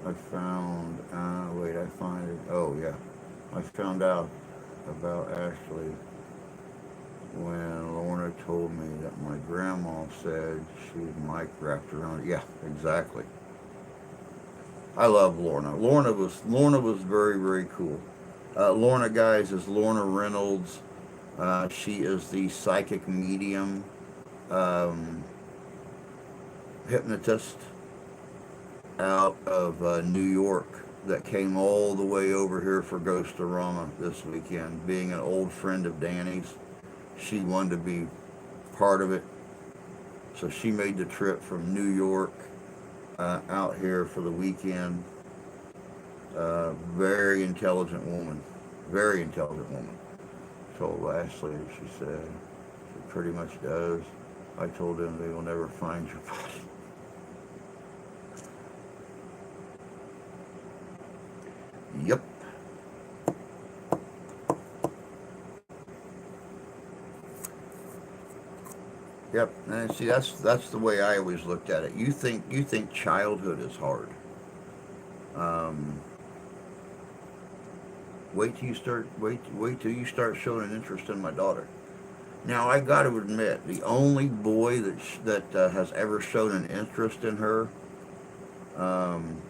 I found, I find it. Oh, yeah. I found out about Ashley when Lorna told me that my grandma said she'd mic wrapped around it. Yeah, exactly. I love Lorna. Lorna was very, very cool. Lorna, guys, is Lorna Reynolds. She is the psychic medium um, hypnotist out of New York that came all the way over here for Ghostorama this weekend. Being an old friend of Danny's, she wanted to be part of it, so she made the trip from New York out here for the weekend. Very intelligent woman. Very intelligent woman. Told Ashley, she said, she pretty much does. I told them they will never find your body. Yep. Yep. And see, that's the way I always looked at it. You think childhood is hard. Um, wait till you start showing an interest in my daughter. Now I got to admit, the only boy that has ever shown an interest in her um,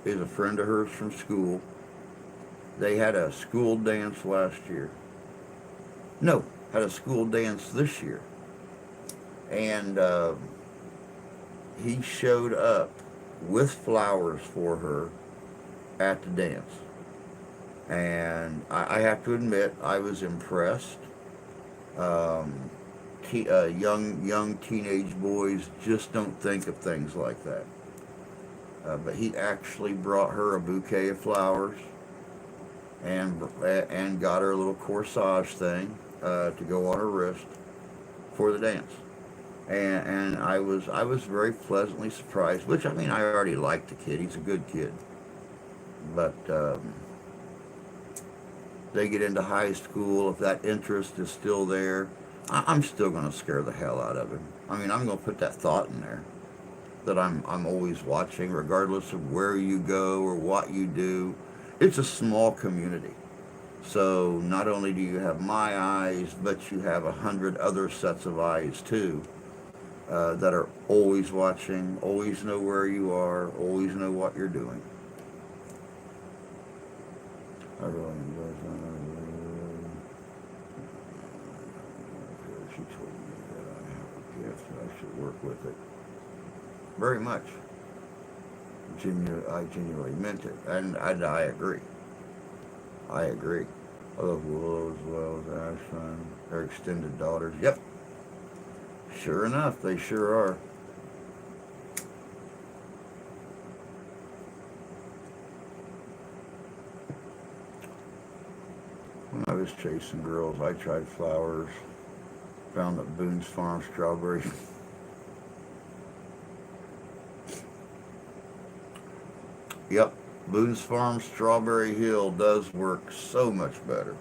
is a friend of hers from school. They had a school dance last year. No, had a school dance this year, and he showed up with flowers for her at the dance. And I have to admit, I was impressed. Young teenage boys just don't think of things like that. But he actually brought her a bouquet of flowers and got her a little corsage thing to go on her wrist for the dance. And I was very pleasantly surprised. Which, I mean, I already liked the kid. He's a good kid. But they get into high school, if that interest is still there, I'm still going to scare the hell out of him. I mean, I'm going to put that thought in there that I'm always watching, regardless of where you go or what you do. It's a small community. So not only do you have my eyes, but you have 100 other sets of eyes too, that are always watching, always know where you are, always know what you're doing. I really enjoy that. She told me that I have a gift and I should work with it. Very much. I genuinely meant it. And I agree. I agree. I love Willow as well as Ashlyn. Their extended daughters. Yep. Sure enough, they sure are. When I was chasing girls, I tried flowers. Found that Boone's Farm strawberry. Yep, Boone's Farm Strawberry Hill does work so much better.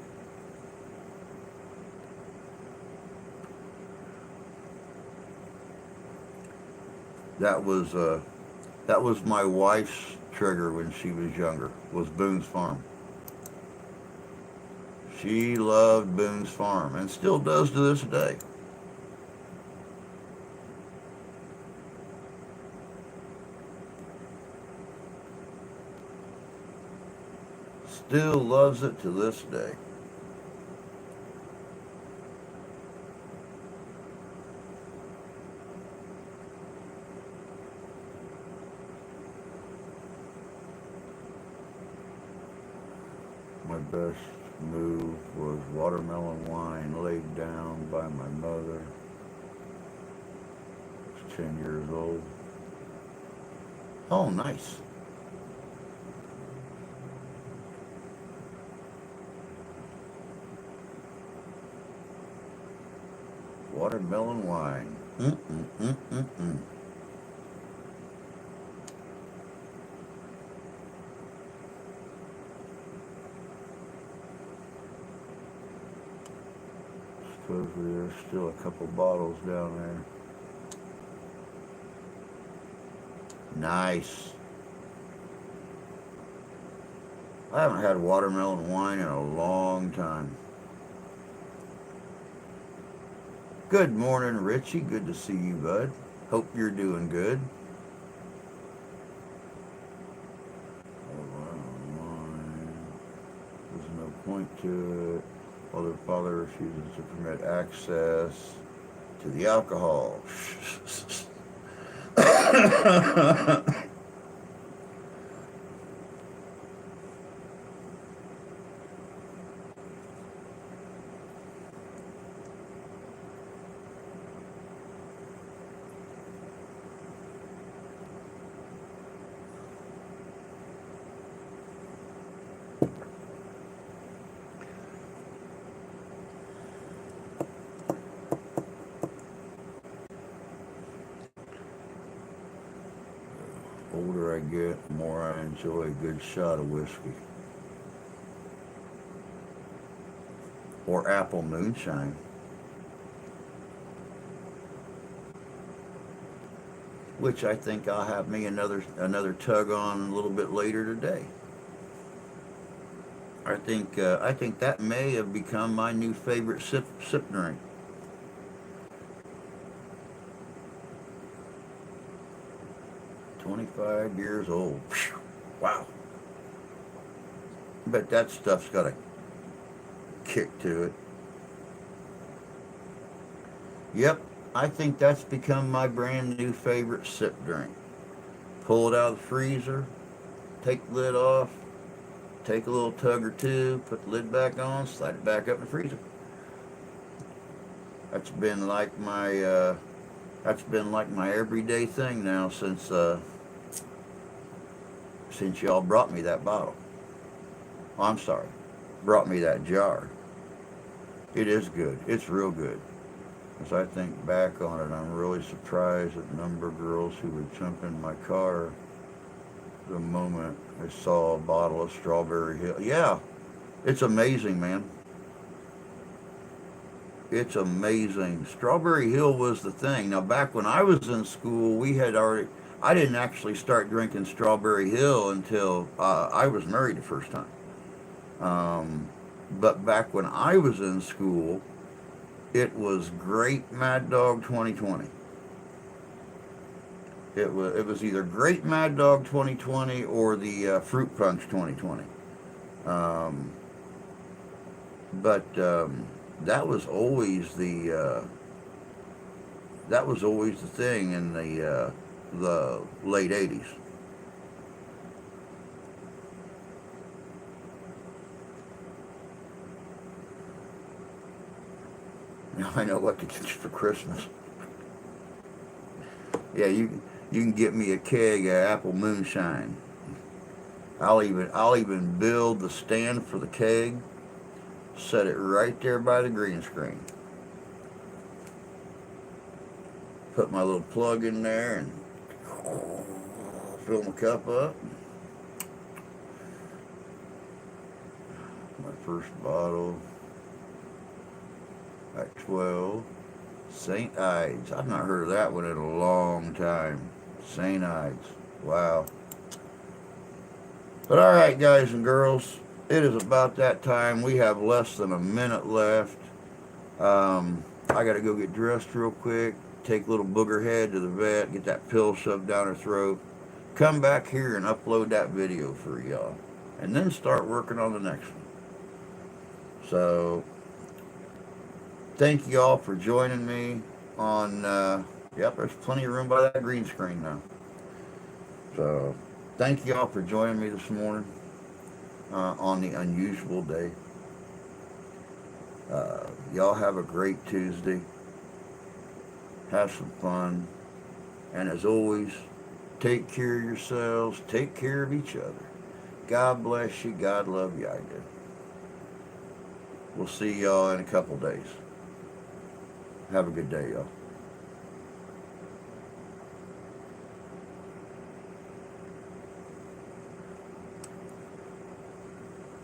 That was uh, that was my wife's trigger when she was younger. Was Boone's Farm. She loved Boone's Farm and still does to this day. Still loves it to this day. My best move was watermelon wine laid down by my mother. I was 10 years old. Oh, nice. Watermelon wine. Mm-mm-mm-mm-mm. Supposedly there's still a couple bottles down there. Nice. I haven't had watermelon wine in a long time. Good morning, Richie. Good to see you, bud. Hope you're doing good. There's no point to it. While their father refuses to permit access to the alcohol. Older I get, the more I enjoy a good shot of whiskey. Or apple moonshine, which I think I'll have me another tug on a little bit later today. I think that may have become my new favorite sip drink. "25 years old. Phew, wow. But that stuff's got a kick to it. Yep, I think that's become my brand new favorite sip drink. Pull it out of the freezer, take the lid off, take a little tug or two, put the lid back on, slide it back up in the freezer. That's been like my everyday thing now since y'all brought me that bottle. Oh, I'm sorry, brought me that jar. It is good. It's real good. As I think back on it, I'm really surprised at the number of girls who would jump in my car the moment I saw a bottle of Strawberry Hill. Yeah, it's amazing, man. It's amazing. Strawberry Hill was the thing. Now, back when I was in school, I didn't actually start drinking Strawberry Hill until I was married the first time. But back when I was in school, it was Great Mad Dog 2020. It was either Great Mad Dog 2020 or the Fruit Punch 2020. But that was always the thing in the late '80s. Now I know what to get you for Christmas. Yeah, you can get me a keg of apple moonshine. I'll even build the stand for the keg, set it right there by the green screen. Put my little plug in there and fill my cup up. My first bottle at 12. St. Ides. I've not heard of that one in a long time. St. Ides. Wow. But alright, guys and girls, it is about that time. We have less than a minute left. I gotta go get dressed real quick, take little booger head to the vet, get that pill shoved down her throat, come back here and upload that video for y'all, and then start working on the next one. So, thank y'all for joining me on, yep, there's plenty of room by that green screen now. So, thank y'all for joining me this morning on the unusual day. Y'all have a great Tuesday. Have some fun. And as always, take care of yourselves. Take care of each other. God bless you. God love you. I do. We'll see y'all in a couple days. Have a good day, y'all.